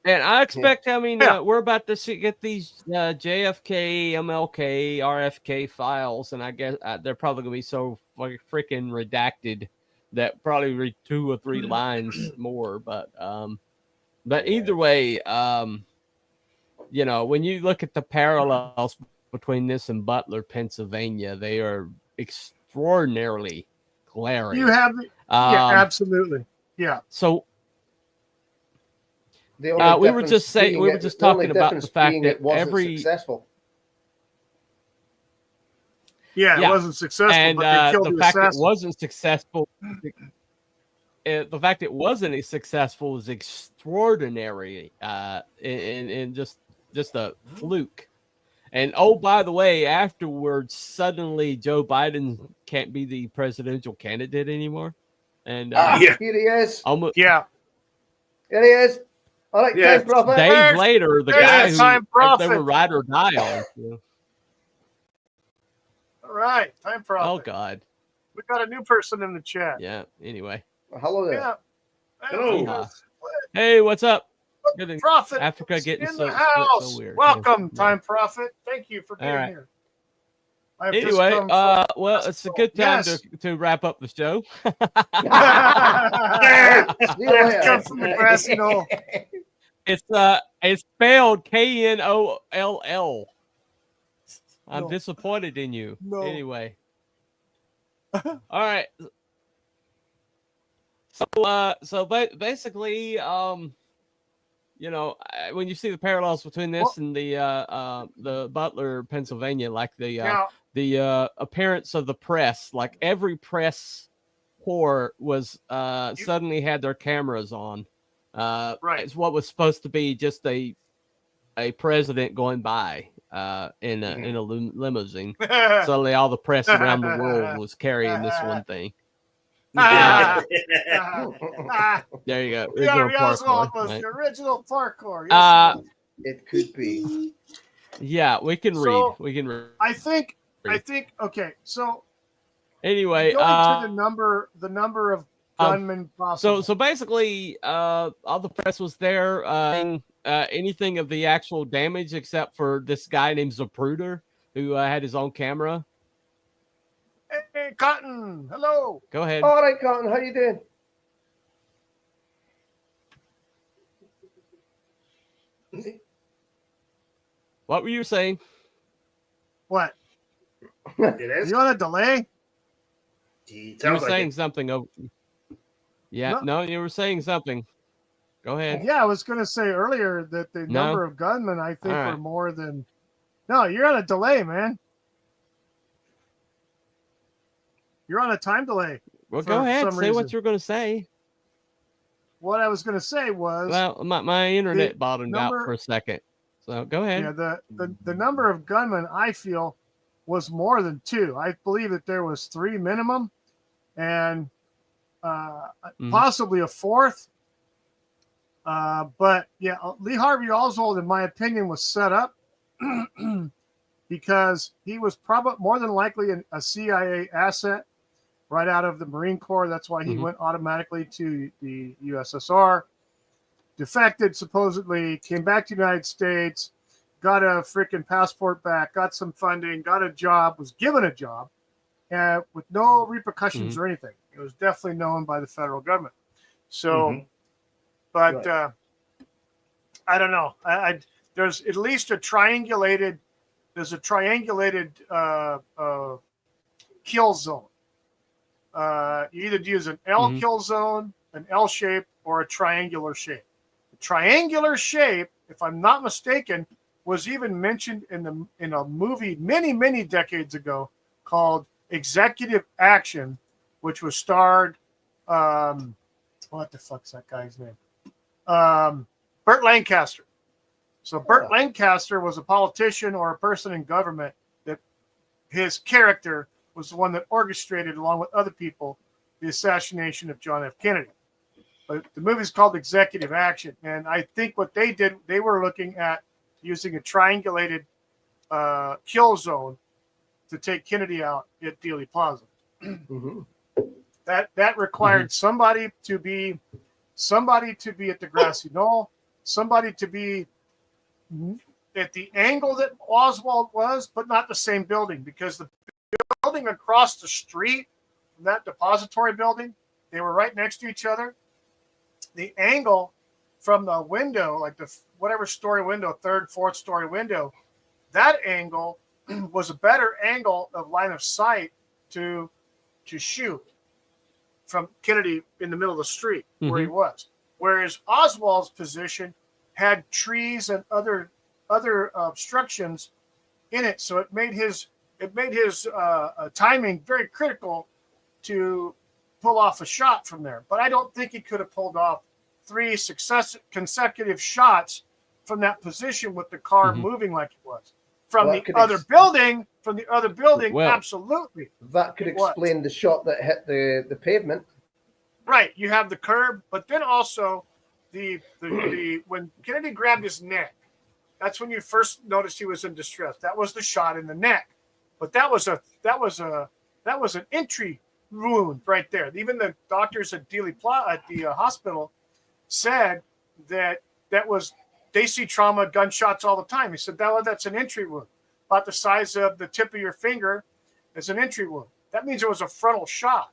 And I expect, we're about to get these JFK, MLK, RFK files, and I guess they're probably going to be so freaking redacted that probably read 2 or 3 lines more. But either way, when you look at the parallels between this and Butler, Pennsylvania, they are extraordinarily glaring. You have, absolutely, So we were just talking about the fact that every successful. It wasn't successful, and but they killed the fact it wasn't successful. The fact it wasn't successful is extraordinary, and just a fluke. And by the way, afterwards, suddenly Joe Biden can't be the presidential candidate anymore. And here he is. Here he is. All right, Time Prophet. Days later, the guy who they were ride or die on. All right, Time Prophet. Oh God, we got a new person in the chat. Yeah. Anyway. Well, hello there. Hello. Hey, what's up? Prophet Africa getting in the house. So weird. Welcome, Time Prophet. Thank you for being here. Anyway, well, it's a good time to wrap up the show. Come from the grassy knoll. It's spelled Knoll. I'm disappointed in you. No. Anyway. All right. So basically, when you see the parallels between this and the Butler, Pennsylvania, like the appearance of the press, like every press corps was suddenly had their cameras on. It's what was supposed to be just a president going by in a limousine. Suddenly, all the press around the world was carrying this one thing. There you go. Oswald was the original parkour. Yes, it could be. Yeah, we can read. We can read. I think. Okay, so anyway, going to the number of gunmen possible. So basically, all the press was there. Anything of the actual damage except for this guy named Zapruder who had his own camera. Hey, Cotton. Hello. Go ahead. All right, Cotton. How you doing? What were you saying? What? It is. You on a delay? You were saying something. Yeah, no, you were saying something. Go ahead. Yeah, I was going to say earlier that the number of gunmen, I think, were more than. No, you're on a delay, man. You're on a time delay. Well, go ahead. Say what you're going to say. What I was going to say was. Well, my internet bottomed out for a second. So go ahead. Yeah, the number of gunmen, I feel, was more than 2. I believe that there was 3 minimum, and possibly a 4th. But yeah, Lee Harvey Oswald, in my opinion, was set up because he was probably more than likely a CIA asset right out of the Marine Corps. That's why he went automatically to the USSR. Defected, supposedly, came back to the United States, got a freaking passport back, got some funding, got a job, was given a job, with no repercussions or anything. It was definitely known by the federal government. So, but I don't know. There's at least a triangulated. There's a triangulated kill zone. You either use an L kill zone, an L shape, or a triangular shape. The triangular shape, if I'm not mistaken, was even mentioned in a movie many decades ago called Executive Action, which was starred. What the fuck's that guy's name? Burt Lancaster. So Burt Lancaster was a politician or a person in government that his character was the one that orchestrated, along with other people, the assassination of John F. Kennedy. But the movie's called Executive Action. And I think what they did, they were looking at using a triangulated kill zone to take Kennedy out at Dealey Plaza. That required somebody to be at the grassy knoll, somebody to be at the angle that Oswald was, but not the same building, because the building across the street from that depository building, they were right next to each other. The angle from the window, like the whatever story window, 3rd, 4th story window, that angle was a better angle of line of sight to shoot from Kennedy in the middle of the street where he was. Whereas Oswald's position had trees and other obstructions in it, so it made his timing very critical to pull off a shot from there. But I don't think he could have pulled off 3 consecutive shots from that position with the car moving like it was. From the other building, absolutely. That could explain the shot that hit the pavement. Right. You have the curb, but then also the when Kennedy grabbed his neck, that's when you first noticed he was in distress. That was the shot in the neck. But that was an entry wound right there. Even the doctors at Dealey Plaza at the hospital said that was, they see trauma gunshots all the time. He said that's an entry wound, about the size of the tip of your finger, as an entry wound. That means it was a frontal shot.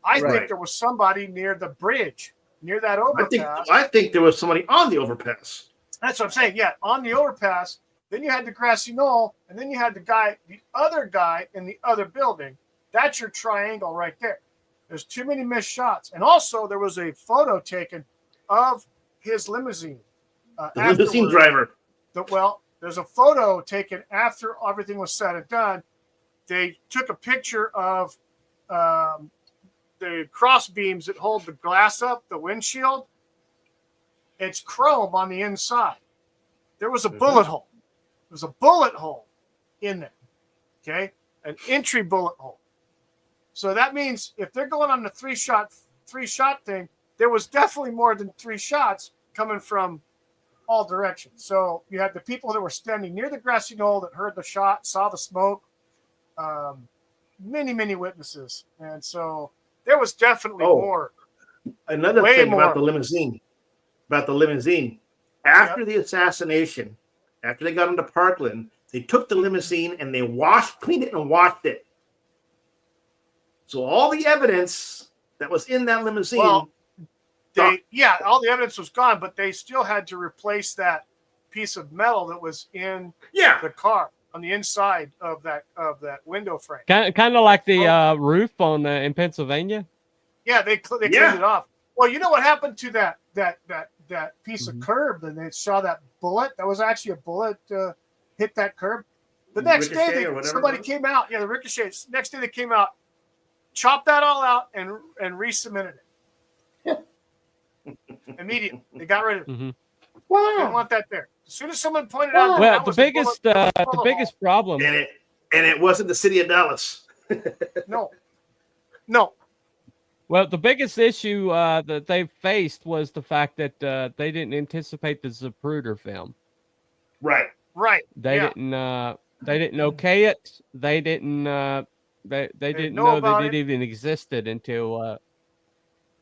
I think there was somebody near the bridge, near that overpass. I think there was somebody on the overpass. That's what I'm saying. Yeah, on the overpass. Then you had the grassy knoll, and then you had the other guy in the other building. That's your triangle right there. There's too many missed shots. And also, there was a photo taken of his limousine. The limousine driver. There's a photo taken after everything was said and done. They took a picture of the cross beams that hold the glass up, the windshield. It's chrome on the inside. There was a bullet hole. There was a bullet hole in there. Okay? An entry bullet hole. So that means if they're going on the three shot thing, there was definitely more than 3 shots coming from all directions. So you had the people that were standing near the grassy knoll that heard the shot, saw the smoke, many witnesses. And so there was definitely more. Another thing about the limousine. After the assassination, after they got into Parkland, they took the limousine and they cleaned it and washed it. So all the evidence that was in that limousine, all the evidence was gone, but they still had to replace that piece of metal that was in the car on the inside of that window frame. Kind of like the roof on in Pennsylvania. Yeah, they cleaned it off. Well, you know what happened to that piece of curb? Then they saw that bullet. That was actually a bullet hit that curb. The next day, somebody came out. Yeah, the ricochet. Next day, they came out, chopped that all out, and re-cemented it. Immediately, they got rid of it. Mm-hmm. Wow, I don't want that there. As soon as someone pointed out, well, the biggest problem, and it wasn't the city of Dallas. No. Well, the biggest issue that they faced was the fact that they didn't anticipate the Zapruder film. Right. They didn't okay it. They didn't. They didn't know that it even existed until.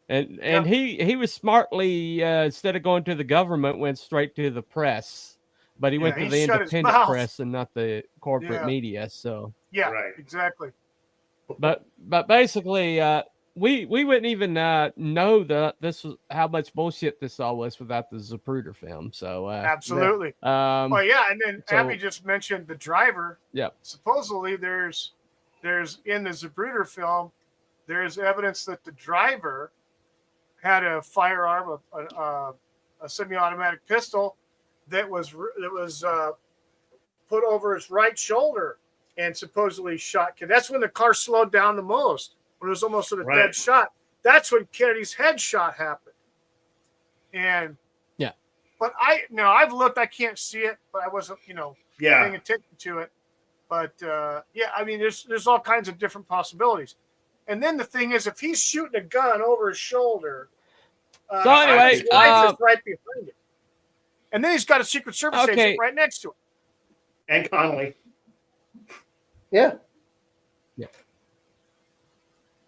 And he was smartly instead of going to the government, went straight to the press. But he went to the independent press and not the corporate media. So exactly. But basically, we wouldn't even know that this was how much bullshit this all was without the Zapruder film. So absolutely. And then Abby just mentioned the driver. Yeah. Supposedly, there's in the Zapruder film, there's evidence that the driver had a firearm, a semi-automatic pistol that was put over his right shoulder and supposedly shot Kennedy. That's when the car slowed down the most, when it was almost at a dead shot. That's when Kennedy's headshot happened. And but I've looked, I can't see it, but I wasn't paying attention to it. But I mean, there's all kinds of different possibilities. And then the thing is, if he's shooting a gun over his shoulder, so anyway, his wife is right behind him, and then he's got a Secret Service agent right next to him, and Connolly. Yeah.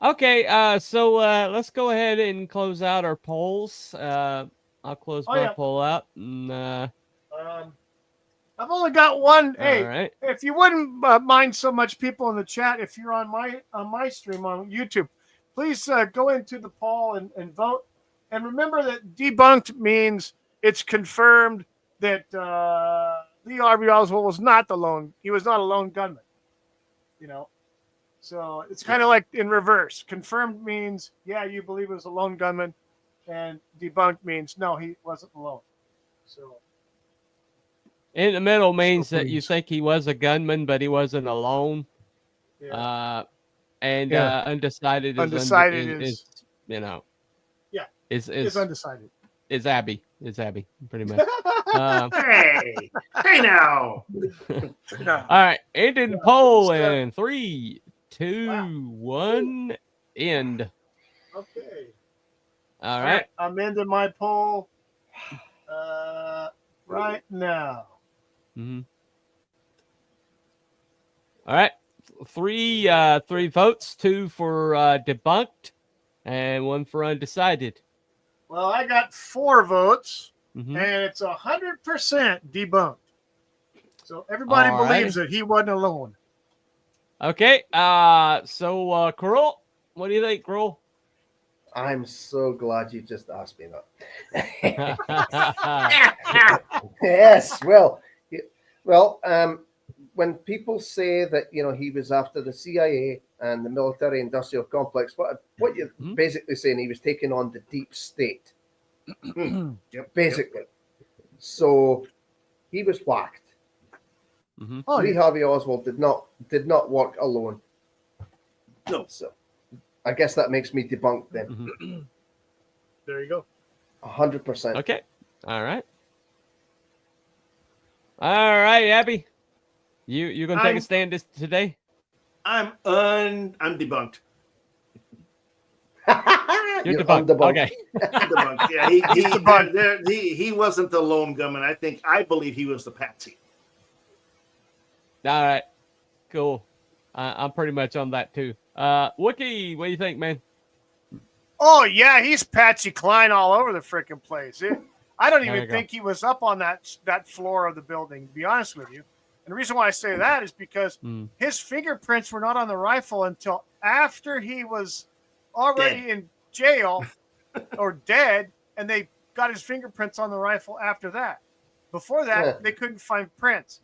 Okay, so let's go ahead and close out our polls. I'll close my poll out. And, I've only got one. Hey, right. If you wouldn't mind so much, people in the chat, if you're on my stream on YouTube, please go into the poll and vote. And remember that debunked means it's confirmed that Lee Harvey Oswald was not he was not a lone gunman. So it's kind of like in reverse. Confirmed means, you believe it was a lone gunman, and debunked means, no, he wasn't alone. So in the middle means that you think he was a gunman, but he wasn't alone. Yeah. Undecided is is undecided. Is Abby. Pretty much. Hey now. All right, ending the poll in 3, 2, 1, end. Okay. All right. I'm ending my poll right now. Mm-hmm. All right. Three votes, 2 for debunked, and 1 for undecided. Well, I got 4 votes, mm-hmm. and it's 100% debunked. So everybody believes that he wasn't alone. Okay. So Carl, what do you think, Carl? I'm so glad you just asked me that. Yes. Well, when people say that he was after the CIA and the military-industrial complex, what you're basically saying, he was taking on the deep state, basically. So he was whacked. Mm-hmm. Lee Harvey Oswald did not work alone. No. So I guess that makes me debunk then. Mm-hmm. There you go. 100%. Okay. All right. All right, Abby. You gonna take a stand today? I'm debunked. You're debunked. Okay. Debunked. Yeah, he's debunked. He wasn't the lone gunman. I believe he was the patsy. All right. Cool. I'm pretty much on that too. Wookie, what do you think, man? Oh yeah, he's Patsy Cline all over the freaking place. I don't even think he was up on that floor of the building, to be honest with you. And the reason why I say that is because his fingerprints were not on the rifle until after he was already in jail or dead, and they got his fingerprints on the rifle after that. Before that, they couldn't find prints.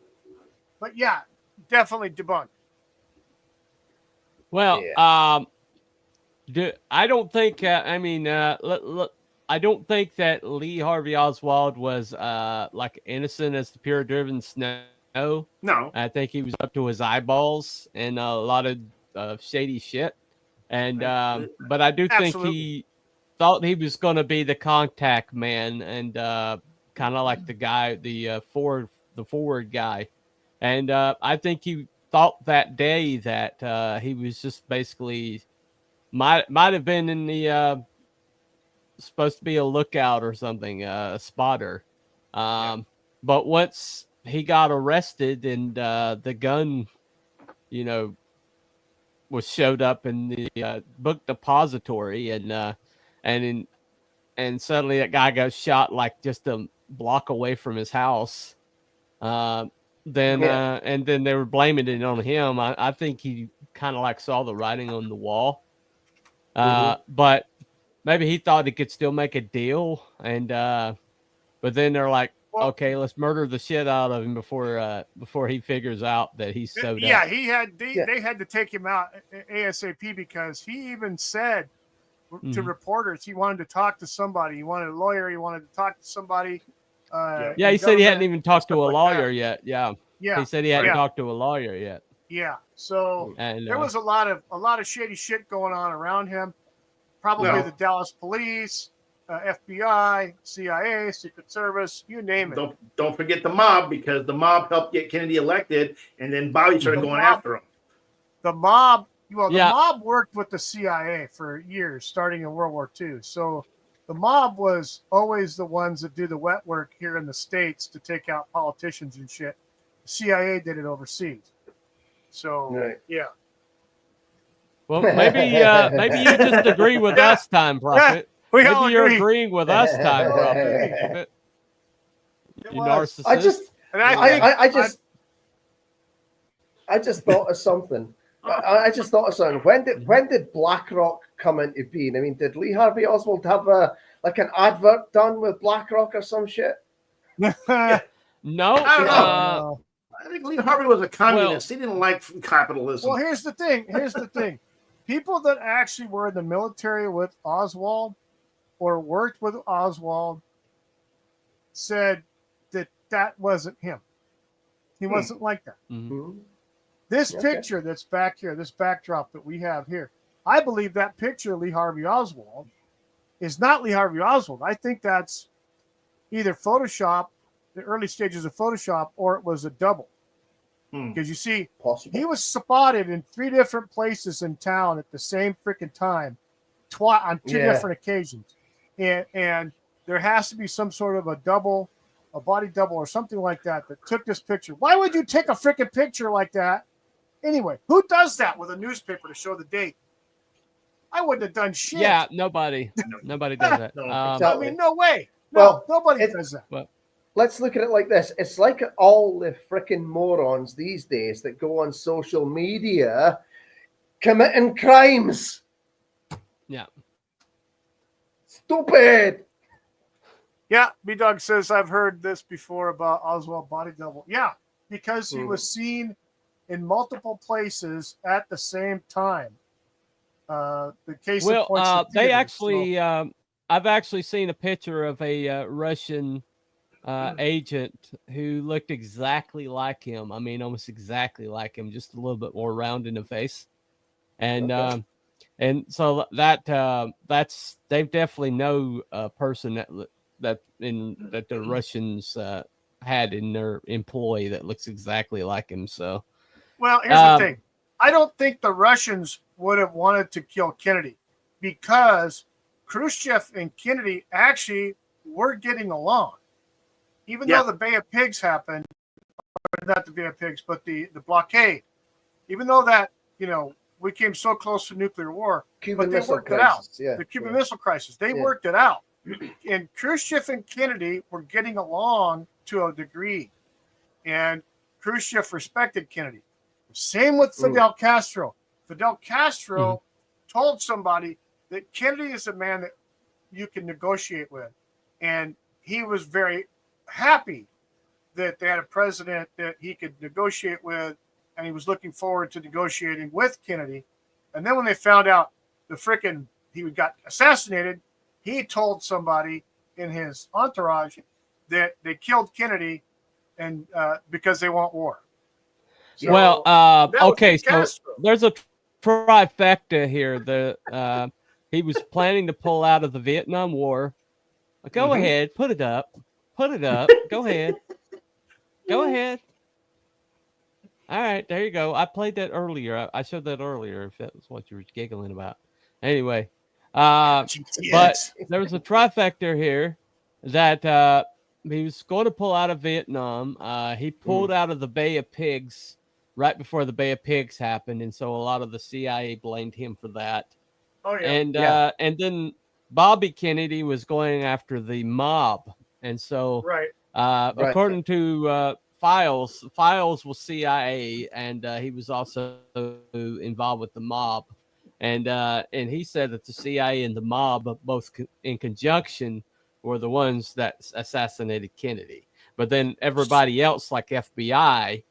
But yeah, definitely debunked. Well, I don't think. I don't think that Lee Harvey Oswald was like innocent as the pure-driven snow. No, I think he was up to his eyeballs in a lot of shady shit. And but I do think he thought he was going to be the contact man and kind of like the guy, the forward guy. And I think he thought that day that he was just basically might have been in the supposed to be a lookout or something, a spotter. But once he got arrested and the gun, was showed up in the book depository, and suddenly that guy got shot like just a block away from his house. And then they were blaming it on him. I think he kind of like saw the writing on the wall. But maybe he thought he could still make a deal, and but then they're like, okay, let's murder the shit out of him before he figures out that he's sewed up. Yeah, they had to take him out ASAP because he even said to reporters he wanted to talk to somebody. He wanted a lawyer. He wanted to talk to somebody. He said he hadn't even talked to a lawyer yet. Yeah. He said he hadn't talked to a lawyer yet. Yeah. So there was a lot of shady shit going on around him. Probably the Dallas police, FBI, CIA, Secret Service, you name it. Don't forget the mob, because the mob helped get Kennedy elected, and then Bobby started going after him. The mob, the mob worked with the CIA for years, starting in World War II. So the mob was always the ones that do the wet work here in the States to take out politicians and shit. The CIA did it overseas. So, yeah. Well, maybe you just agree with us, Time Prophet. Maybe you're agreeing with us, Time Prophet. You narcissist. I just thought of something. When did BlackRock come into being? I mean, did Lee Harvey Oswald have an advert done with BlackRock or some shit? No. I don't know. I think Lee Harvey was a communist. He didn't like capitalism. Well, here's the thing. People that actually were in the military with Oswald or worked with Oswald said that wasn't him. He wasn't like that. Mm-hmm. This picture that's back here, this backdrop that we have here, I believe that picture of Lee Harvey Oswald is not Lee Harvey Oswald. I think that's either Photoshop, the early stages of Photoshop, or it was a double. Because you see, he was spotted in 3 different places in town at the same freaking time, on 2 different occasions. And there has to be some sort of a body double or something like that took this picture. Why would you take a freaking picture like that? Anyway, who does that with a newspaper to show the date? I wouldn't have done shit. Yeah, nobody does that. I mean, no way. No, nobody does that. Well, let's look at it like this. It's like all the freaking morons these days that go on social media committing crimes. Yeah. Stupid. Yeah, B-Dog says, I've heard this before about Oswald body double. Yeah, because he was seen in multiple places at the same time. The case of points they actually, I've actually seen a picture of a Russian agent who looked exactly like him. I mean, almost exactly like him, just a little bit more round in the face. And so that's they definitely know a person that the Russians had in their employ that looks exactly like him. So, well, here's the thing. I don't think the Russians would have wanted to kill Kennedy because Khrushchev and Kennedy actually were getting along. Even though the Bay of Pigs happened, or not the Bay of Pigs, but the blockade, even though that, we came so close to nuclear war, but they worked it out. The Cuban Missile Crisis, they worked it out. And Khrushchev and Kennedy were getting along to a degree. And Khrushchev respected Kennedy. Same with Fidel Castro. Fidel Castro told somebody that Kennedy is a man that you can negotiate with. And he was very happy that they had a president that he could negotiate with, and he was looking forward to negotiating with Kennedy. And then when they found out he got assassinated, he told somebody in his entourage that they killed Kennedy and because they want war. So, well, okay, so there's a trifecta here. He was planning to pull out of the Vietnam War. Go ahead, put it up. Go ahead. Go ahead. All right, there you go. I played that earlier. I showed that earlier, if that was what you were giggling about. Anyway, but there was a trifecta here that he was going to pull out of Vietnam. He pulled out of the Bay of Pigs right before the Bay of Pigs happened, and so a lot of the CIA blamed him for that. Oh yeah. And then Bobby Kennedy was going after the mob, and so according to files was CIA, and he was also involved with the mob, and he said that the CIA and the mob, both in conjunction, were the ones that assassinated Kennedy. But then everybody else, like FBI,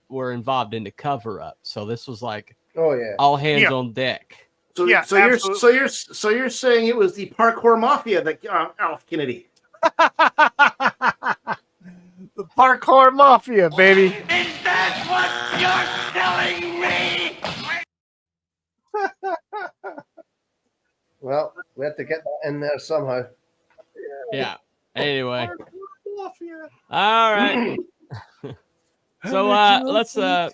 were involved in the cover up. So this was like all hands on deck. So you're saying it was the parkour mafia that off Kennedy. The parkour mafia, baby. Is that what you're telling me? Well, we have to get that in there somehow. Yeah. Anyway. All right. So let's so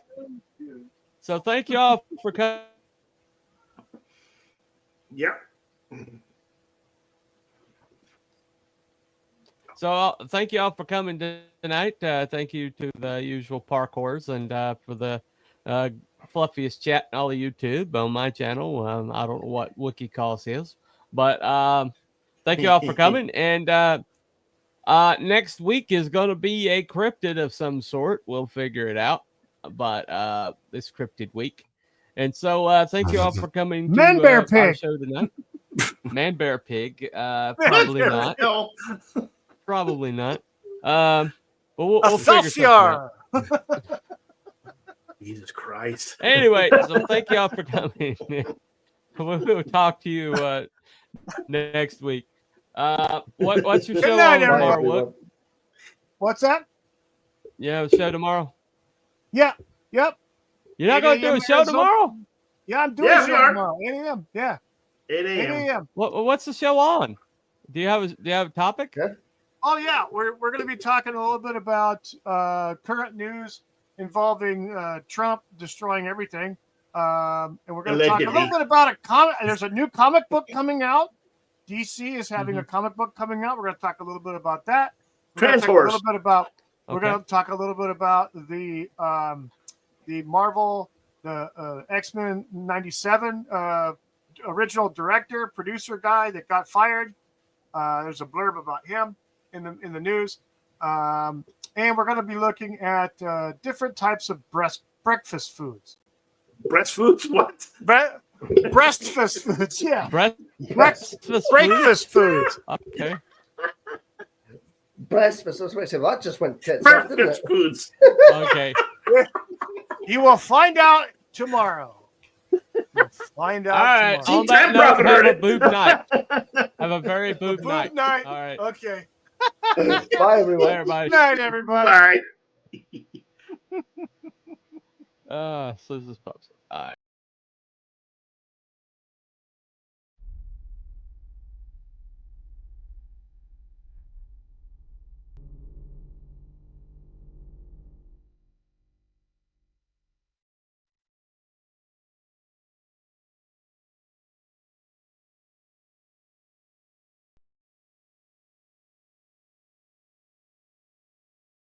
thank you all for coming. Yep. So thank you all for coming tonight. Thank you to the usual parkours and for the fluffiest chat and all of YouTube on my channel. I don't know what Wookie calls his, but thank you all for coming. And next week is going to be a cryptid of some sort. We'll figure it out. But this cryptid week. And so thank you all for coming to our show tonight. Man Bear Pig. Probably not. Probably not. But we'll figure something out. Jesus Christ. Anyway, so thank y'all for coming. We'll talk to you next week. What's your show on tomorrow? What's that? Yeah, a show tomorrow. Yeah. Yep. You're not going to do a show tomorrow? Yeah, I'm doing a show tomorrow. 8 a.m. Yeah. 8 a.m. What's the show on? Do you have a topic? Yeah. Oh yeah, we're going to be talking a little bit about current news involving Trump destroying everything, and we're going to talk a little bit about a comic. There's a new comic book coming out. DC is having a comic book coming out. We're going to talk a little bit about that. We're going to talk a little bit about the Marvel, the X-Men '97 original director, producer guy that got fired. There's a blurb about him in the news, and we're going to be looking at different types of breakfast foods. Breast foods? What? Breakfast foods, yeah. Breakfast foods. Okay. Breakfast. I was going to say that just went tits up, didn't it? Foods. Okay. You will find out tomorrow. Find out. All right. Tomorrow. On that note, have a boob night. Have a very boob night. Night. All right. Okay. Bye, everyone. Bye, everybody. Good night, everybody. Bye. So this is Pops. All right.